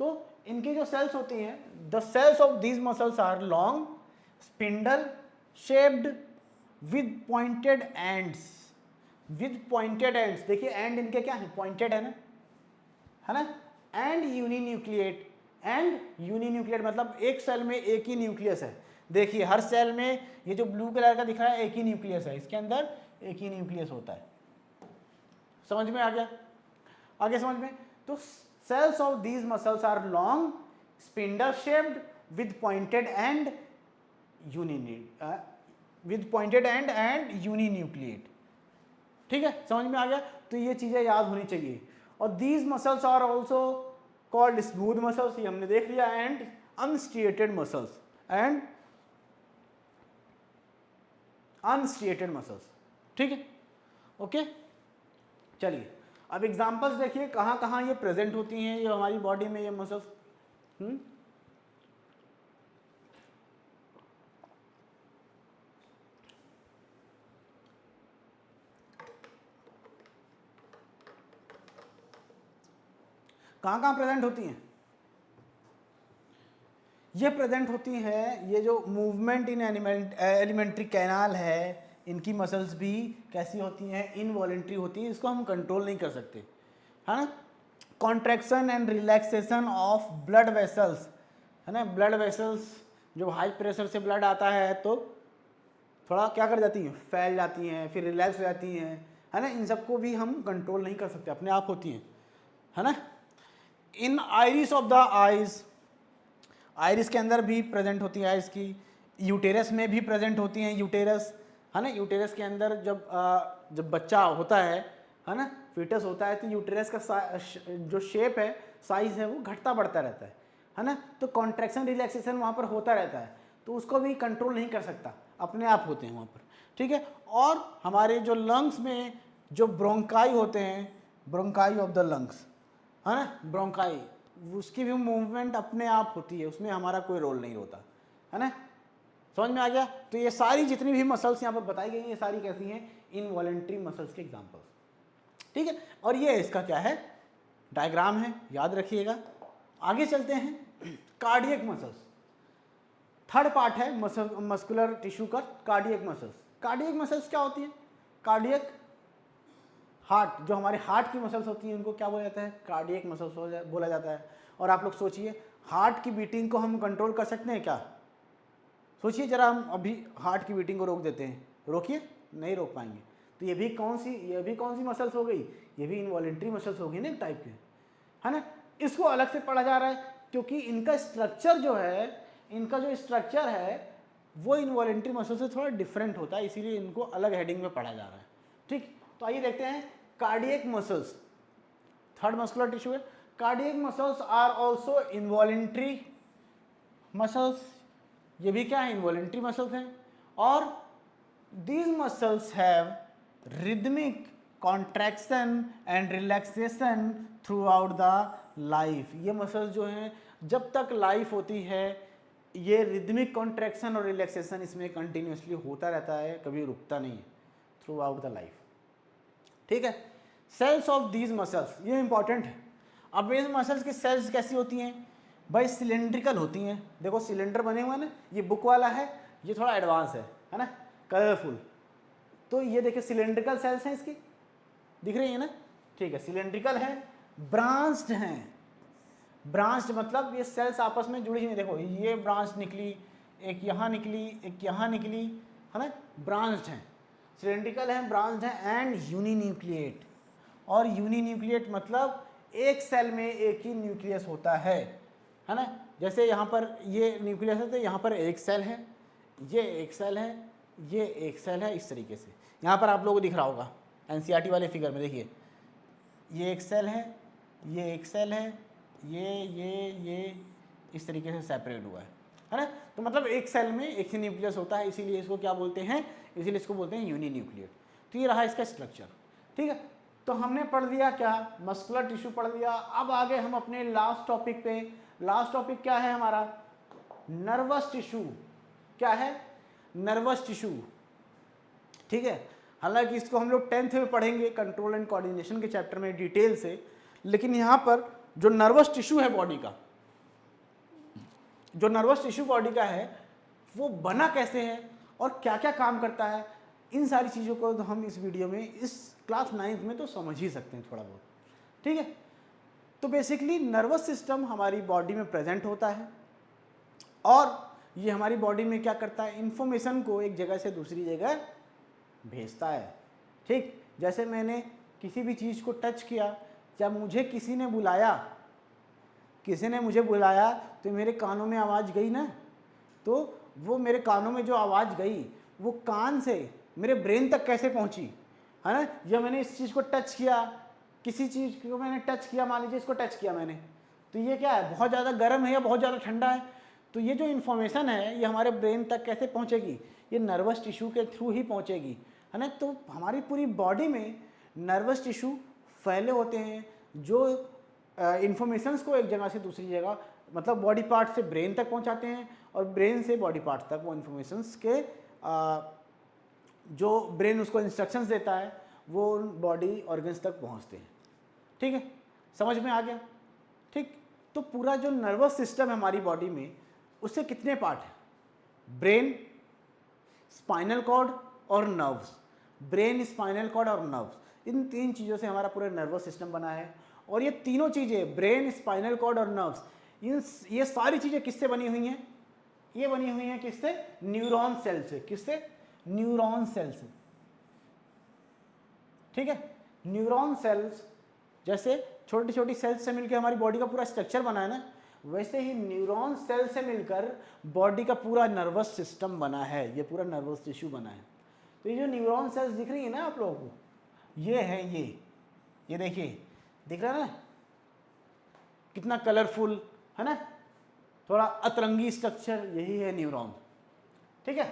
तो इनकी जो सेल्स होती हैं, the cells of these muscles are long, spindle shaped, with pointed ends. With pointed ends, देखिए एंड इनके क्या है? पॉइंटेड है ना? And uninucleate. एंड यूनिन्यूक्लिएट मतलब एक सेल में एक ही न्यूक्लियस है। देखिए हर सेल में ये जो ब्लू कलर का दिख रहा है एक ही न्यूक्लियस है, इसके अंदर एक ही न्यूक्लियस होता है। समझ में आ गया? आगे समझ में? तो cells of these muscles are long, spindle shaped, with pointed end and uninucleate. ठीक है, समझ में आ गया? तो ये चीजें याद होनी चाहिए। और these muscles are also called smooth muscles, ये हमने देख लिया, एंड अनस्ट्रिएटेड मसल्स, ठीक है, ओके। चलिए अब एग्जांपल्स देखिए कहाँ कहाँ ये प्रेजेंट होती हैं, ये हमारी बॉडी में ये मसल्स। कहाँ कहाँ प्रेजेंट होती हैं? ये प्रेजेंट होती है, ये जो मूवमेंट इन एलिमेंट्री कैनाल है, इनकी मसल्स भी कैसी होती हैं? इनवॉलेंट्री होती है, इसको हम कंट्रोल नहीं कर सकते, है ना? Contraction and relaxation of blood vessels, है ना? ब्लड वेसल्स, जब हाई प्रेशर से ब्लड आता है तो थोड़ा क्या कर जाती हैं? फैल जाती हैं, फिर रिलैक्स हो जाती हैं, है ना? इन सबको भी हम कंट्रोल नहीं कर सकते, अपने आप होती हैं, है ना? In iris of the eyes, iris के अंदर भी प्रेजेंट होती है आइज की। यूटेरस में भी प्रेजेंट होती हैं, यूटेरस, है ना? यूटेरस के अंदर जब बच्चा होता है ना, फीटस होता है, तो यूटेरस का जो शेप है, साइज है, वो घटता बढ़ता रहता है ना? तो कॉन्ट्रैक्शन रिलैक्सेशन वहाँ पर होता रहता है, तो उसको भी कंट्रोल नहीं कर सकता, अपने आप होते हैं वहाँ पर। ठीक है, और हमारे जो लंग्स में जो ब्रोंकाई होते हैं, ब्रोंकाई ऑफ द लंग्स, है ना? ब्रोंकाई, उसकी भी मूवमेंट अपने आप होती है, उसमें हमारा कोई रोल नहीं होता, है ना? समझ में आ गया? तो ये सारी जितनी भी मसल्स यहाँ पर बताई गई हैं, ये सारी कैसी हैं? इनवॉलेंट्री मसल्स के एग्जांपल्स। ठीक है, और ये इसका क्या है? डायग्राम है, याद रखिएगा। आगे चलते हैं। कार्डियक मसल्स, थर्ड पार्ट है मस्कुलर टिश्यू का, कार्डियक मसल्स। कार्डियक मसल्स क्या होती है? कार्डियक, हार्ट, जो हमारे हार्ट की मसल्स होती हैं उनको क्या बोला जाता है? कार्डियक मसल्स बोला जाता है। और आप लोग सोचिए, हार्ट की बीटिंग को हम कंट्रोल कर सकते हैं क्या? सोचिए जरा, हम अभी हार्ट की बीटिंग को रोक देते हैं, रोकिए, नहीं रोक पाएंगे। तो ये भी कौन सी मसल्स हो गई? ये भी इनवॉलेंट्री मसल्स हो गई ना, एक टाइप के, है ना? इसको अलग से पढ़ा जा रहा है क्योंकि इनका स्ट्रक्चर जो है, इनका जो स्ट्रक्चर है वो इनवॉलेंट्री मसल से थोड़ा डिफरेंट होता है, इसीलिए इनको अलग हेडिंग में पढ़ा जा रहा है। ठीक, तो आइए देखते हैं cardiac muscles. Third muscular tissue है। Cardiac muscles are also involuntary muscles, ये भी क्या है, इनवॉलेंट्री मसल्स हैं। और these muscles have rhythmic contraction and relaxation throughout the life. ये मसल्स जो हैं जब तक लाइफ होती है ये रिदमिक कॉन्ट्रैक्शन और रिलैक्सेशन इसमें कंटिन्यूसली होता रहता है, कभी रुकता नहीं है थ्रू आउट द लाइफ। ठीक है। सेल्स ऑफ दीज मसल्स, ये इंपॉर्टेंट है। अब इस मसल्स की सेल्स कैसी होती हैं भाई, सिलेंड्रिकल होती हैं। देखो सिलेंडर बने हुए हैं ना, ये बुक वाला है, ये थोड़ा एडवांस है ना, कलरफुल। तो ये देखिए सिलेंड्रिकल सेल्स हैं इसकी, दिख रही है ना, ठीक है, सिलेंड्रिकल है, ब्रांच्ड हैं। ब्रांच्ड मतलब ये सेल्स आपस में जुड़ी हुई, देखो ये ब्रांच निकली, एक यहाँ निकली, एक यहाँ निकली, है ना, ब्रांच्ड हैं, सिलेंड्रिकल हैं, ब्रांच्ड हैं एंड यूनिन्यूक्लिएट। और यूनिन्यूक्लिएट मतलब एक सेल में एक ही न्यूक्लियस होता है ना। जैसे यहाँ पर ये न्यूक्लियस है तो यहाँ पर एक सेल है, ये एक सेल है, ये एक सेल है, इस तरीके से। यहाँ पर आप लोगों को दिख रहा होगा एनसीईआरटी वाले फिगर में, देखिए ये एक सेल है, ये एक सेल है, ये इस तरीके से सेपरेट हुआ है ना। तो मतलब एक सेल में एक ही न्यूक्लियस होता है, इसीलिए इसको क्या बोलते हैं, इसीलिए इसको बोलते हैं यूनिन्यूक्लिएट। तो ये रहा इसका स्ट्रक्चर। ठीक है, तो हमने पढ़ लिया क्या, मस्कुलर टिश्यू पढ़ लिया। अब आगे हम अपने लास्ट टॉपिक पे, लास्ट टॉपिक क्या है हमारा, नर्वस टिश्यू। क्या है, नर्वस टिश्यू। ठीक है, हालांकि इसको हम लोग 10th में पढ़ेंगे कंट्रोल एंड कोऑर्डिनेशन के चैप्टर में डिटेल से, लेकिन यहाँ पर जो नर्वस टिश्यू है बॉडी का, जो नर्वस टिश्यू बॉडी का है वो बना कैसे है और क्या क्या काम करता है, इन सारी चीज़ों को तो हम इस वीडियो में, इस क्लास 9th में तो समझ ही सकते हैं थोड़ा बहुत। ठीक है, तो बेसिकली नर्वस सिस्टम हमारी बॉडी में प्रेजेंट होता है और ये हमारी बॉडी में क्या करता है, इंफॉर्मेशन को एक जगह से दूसरी जगह भेजता है। ठीक, जैसे मैंने किसी भी चीज़ को टच किया, जब मुझे किसी ने बुलाया, किसी ने मुझे बुलाया तो मेरे कानों में आवाज़ गई ना, तो वो मेरे कानों में जो आवाज़ गई वो कान से मेरे ब्रेन तक कैसे पहुंची, है ना। जब मैंने इस चीज़ को टच किया, किसी चीज़ को मैंने टच किया, मान लीजिए इसको टच किया मैंने, तो ये क्या है, बहुत ज़्यादा गर्म है या बहुत ज़्यादा ठंडा है, तो ये जो इन्फॉर्मेशन है ये हमारे ब्रेन तक कैसे पहुंचेगी, ये नर्वस टिश्यू के थ्रू ही पहुंचेगी, है ना। तो हमारी पूरी बॉडी में नर्वस टिश्यू फैले होते हैं जो इन्फॉर्मेशंस को एक जगह से दूसरी जगह, मतलब बॉडी पार्ट से ब्रेन तक पहुंचाते हैं और ब्रेन से बॉडी पार्ट तक वो इन्फॉर्मेशंस के जो ब्रेन उसको इंस्ट्रक्शंस देता है वो बॉडी ऑर्गन्स तक पहुंचते हैं। ठीक है, समझ में आ गया। ठीक, तो पूरा जो नर्वस सिस्टम है हमारी बॉडी में उससे कितने पार्ट हैं, ब्रेन, स्पाइनल कॉर्ड और नर्व्स। ब्रेन, स्पाइनल कॉर्ड और नर्व्स, इन तीन चीज़ों से हमारा पूरा नर्वस सिस्टम बना है। और ये तीनों चीज़ें, ब्रेन, स्पाइनल कॉर्ड और नर्व्स, ये सारी चीज़ें किससे बनी हुई हैं, ये बनी हुई हैं किससे, न्यूरॉन सेल से। किससे, न्यूरॉन सेल से। ठीक है, न्यूरॉन सेल्स जैसे छोटी छोटी सेल्स से मिलकर हमारी बॉडी का पूरा स्ट्रक्चर बना है ना, वैसे ही न्यूरॉन सेल से मिलकर बॉडी का पूरा नर्वस सिस्टम बना है, ये पूरा नर्वस टिश्यू बना है। तो ये जो न्यूरॉन सेल्स दिख रही है ना आप लोगों को, ये है, ये देखिए, दिख रहा है ना कितना कलरफुल है ना, थोड़ा अतरंगी स्ट्रक्चर, यही है न्यूरॉन। ठीक है,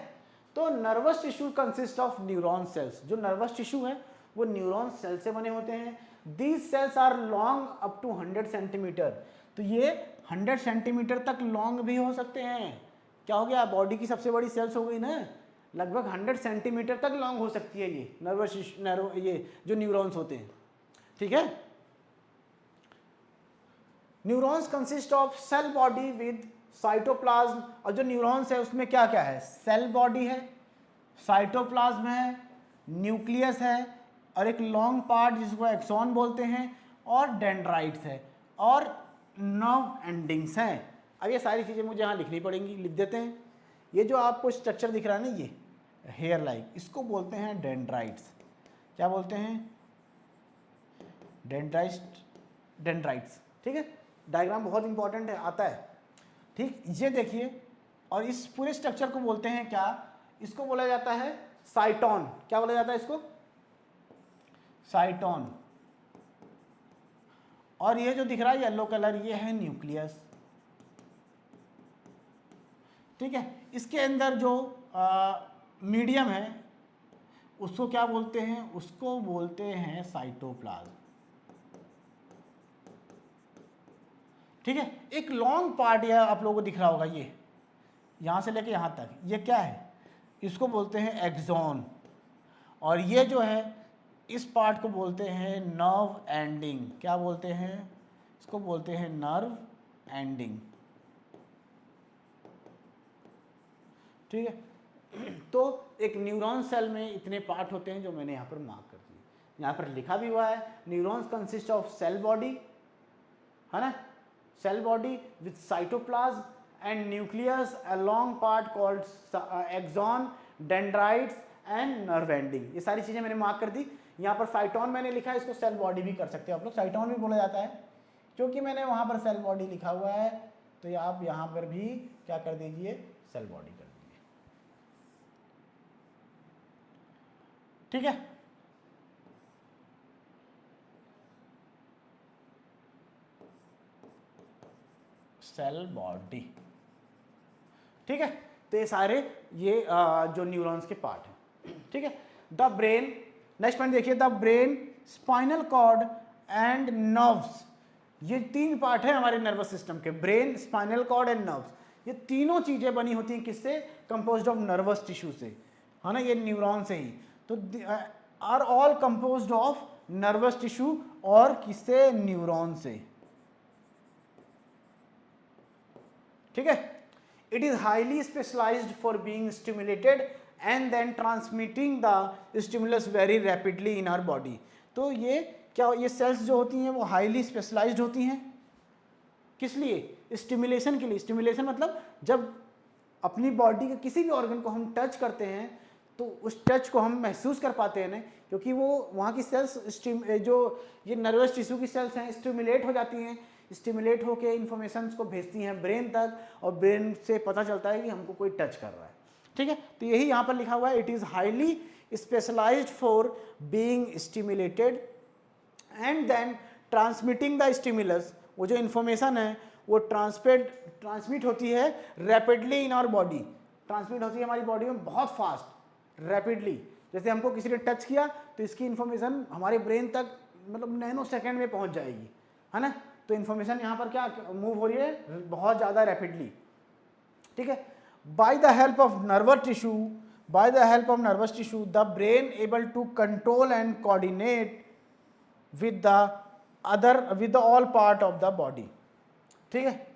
तो nervous tissue consist of neuron cells. जो नर्वस टिश्यू है वो न्यूरॉन सेल से बने होते हैं। These cells are long up to 100 centimetre. तो ये 100 सेंटीमीटर तक लॉन्ग भी हो सकते हैं। क्या हो गया, बॉडी की सबसे बड़ी सेल्स हो गई ना, लगभग 100 सेंटीमीटर तक लॉन्ग हो सकती है ये नर्वस ये जो न्यूरॉन्स होते हैं। ठीक है, neurons consist of cell body with cytoplasm. और जो न्यूरॉन्स है उसमें क्या क्या है, सेल बॉडी है, साइटोप्लाज्म है, न्यूक्लियस है और एक लॉन्ग पार्ट जिसको एक्सॉन बोलते हैं, और डेंड्राइट्स है और नर्व एंडिंग्स हैं। अब ये सारी चीज़ें मुझे यहाँ लिखनी पड़ेंगी, लिख देते हैं। ये जो आपको स्ट्रक्चर दिख रहा है ना, ये हेयर लाइक, इसको बोलते हैं डेंड्राइट्स। क्या बोलते हैं, डेंड्राइट्स। ठीक है, डायग्राम बहुत इंपॉर्टेंट है, आता है। ठीक, ये देखिए, और इस पूरे स्ट्रक्चर को बोलते हैं क्या, इसको बोला जाता है साइटोन। क्या बोला जाता है इसको, साइटोन, और ये जो दिख रहा है येलो कलर ये है न्यूक्लियस। ठीक है, इसके अंदर जो मीडियम है उसको क्या बोलते हैं, उसको बोलते हैं साइटोप्लाज्म। ठीक है, एक लॉन्ग पार्ट यह आप लोगों को दिख रहा होगा, ये यहां से लेके यहां तक, ये क्या है, इसको बोलते हैं एक्सॉन, और ये जो है इस पार्ट को बोलते हैं नर्व एंडिंग। क्या बोलते हैं, इसको बोलते हैं नर्व एंडिंग। ठीक है, तो एक न्यूरॉन सेल में इतने पार्ट होते हैं जो मैंने यहाँ पर मार्क कर दिए, यहाँ पर लिखा भी हुआ है, neurons consist of cell body, है ना, cell body with cytoplasm and nucleus, a long part called axon, dendrites and nerve ending. ये सारी चीजें मैंने मार्क कर दी। यहाँ पर साइटोन मैंने लिखा है, इसको सेल बॉडी भी कर सकते हो आप लोग, साइटोन भी बोला जाता है, क्योंकि मैंने वहां पर सेल बॉडी लिखा हुआ है, तो ये आप यहाँ पर भी क्या कर दीजिए, सेल बॉडी कर दीजिए। ठीक है, सेल बॉडी। ठीक है, तो ये सारे ये जो न्यूरॉन्स के पार्ट हैं। ठीक है, द ब्रेन, नेक्स्ट पॉइंट देखिए, the brain, spinal cord and nerves, ये तीन पार्ट है हमारे नर्वस सिस्टम के, brain, spinal cord and nerves. ये तीनों चीजें बनी होती हैं किससे, कंपोज्ड ऑफ नर्वस टिश्यू से, है ना, ये न्यूरॉन से ही। तो are all composed of nervous tissue, और किससे, न्यूरॉन से। ठीक है, it is highly specialized for being stimulated and then transmitting the stimulus very rapidly in our body। तो ये क्या, ये सेल्स जो होती हैं वो हाईली स्पेशलाइज्ड होती हैं, किस लिए, स्टिमुलेशन के लिए। स्टिमुलेशन मतलब जब अपनी बॉडी के किसी भी ऑर्गन को हम टच करते हैं तो उस टच को हम महसूस कर पाते हैं ना, क्योंकि वो वहाँ की सेल्स जो ये नर्वस टिश्यू की सेल्स हैं स्टिमुलेट हो जाती हैं, स्टिमुलेट होकर इंफॉर्मेशन को भेजती हैं ब्रेन तक, और ब्रेन से पता चलता है कि हमको कोई टच कर रहा है। ठीक है, तो यही यहाँ पर लिखा हुआ है, it is highly specialised for being stimulated and then transmitting the stimulus. वो जो इन्फॉर्मेशन है वो ट्रांसमिट होती है rapidly in our body, transmit होती है हमारी बॉडी में बहुत फास्ट, रैपिडली। जैसे हमको किसी ने टच किया तो इसकी इन्फॉर्मेशन हमारे ब्रेन तक मतलब नैनो सेकेंड में पहुंच जाएगी, है ना। तो इन्फॉर्मेशन यहाँ पर क्या मूव हो रही है, बहुत ज़्यादा रैपिडली। ठीक है, by the help of nervous tissue, by the help of nervous tissue the brain able to control and coordinate with the all part of the body. ठीक है,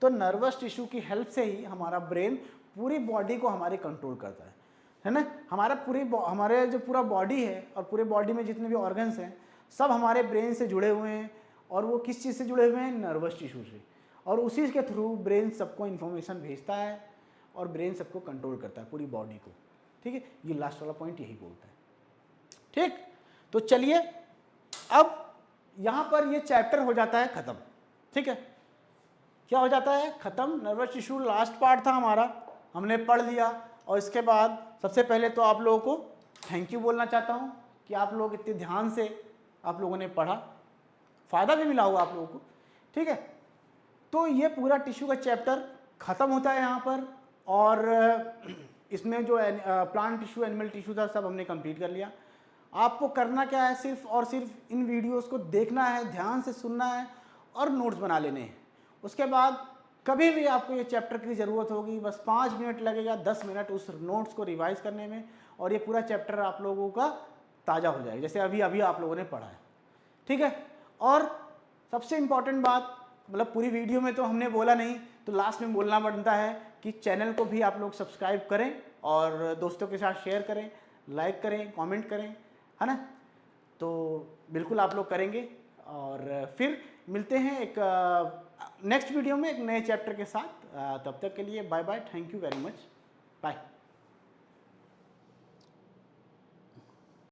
तो नर्वस टिश्यू की हेल्प से ही हमारा ब्रेन पूरी body को हमारे control करता है ना। हमारे जो पूरा बॉडी है और पूरे बॉडी में जितने भी ऑर्गन्स हैं सब हमारे ब्रेन से जुड़े हुए हैं, और वो किस चीज़ से जुड़े हुए हैं, नर्वस टिश्यू से, और उसी के थ्रू ब्रेन सबको इन्फॉर्मेशन भेजता है और ब्रेन सबको कंट्रोल करता है, पूरी बॉडी को। ठीक है, ये लास्ट वाला पॉइंट यही बोलता है। ठीक, तो चलिए अब यहाँ पर ये चैप्टर हो जाता है ख़त्म। ठीक है, क्या हो जाता है ख़त्म, नर्वस टिश्यू लास्ट पार्ट था हमारा, हमने पढ़ लिया। और इसके बाद सबसे पहले तो आप लोगों को थैंक यू बोलना चाहता हूँ कि आप लोग इतने ध्यान से आप लोगों ने पढ़ा, फ़ायदा भी मिला होगा आप लोगों को। ठीक है, तो ये पूरा टिश्यू का चैप्टर ख़त्म होता है यहाँ पर, और इसमें जो प्लांट टिश्यू, एनिमल टिश्यू था, सब हमने कंप्लीट कर लिया। आपको करना क्या है, सिर्फ और सिर्फ इन वीडियोस को देखना है, ध्यान से सुनना है और नोट्स बना लेने हैं। उसके बाद कभी भी आपको ये चैप्टर की ज़रूरत होगी, बस 5 मिनट लगेगा, 10 मिनट उस नोट्स को रिवाइज करने में, और ये पूरा चैप्टर आप लोगों का ताज़ा हो जाएगा, जैसे अभी अभी आप लोगों ने पढ़ा है। ठीक है, और सबसे इम्पॉर्टेंट बात, मतलब पूरी वीडियो में तो हमने बोला नहीं, तो लास्ट में बोलना बनता है कि चैनल को भी आप लोग सब्सक्राइब करें और दोस्तों के साथ शेयर करें, लाइक करें, कमेंट करें, है ना। तो बिल्कुल आप लोग करेंगे, और फिर मिलते हैं एक नेक्स्ट वीडियो में एक नए चैप्टर के साथ। तब तक के लिए bye bye, thank you very much, bye.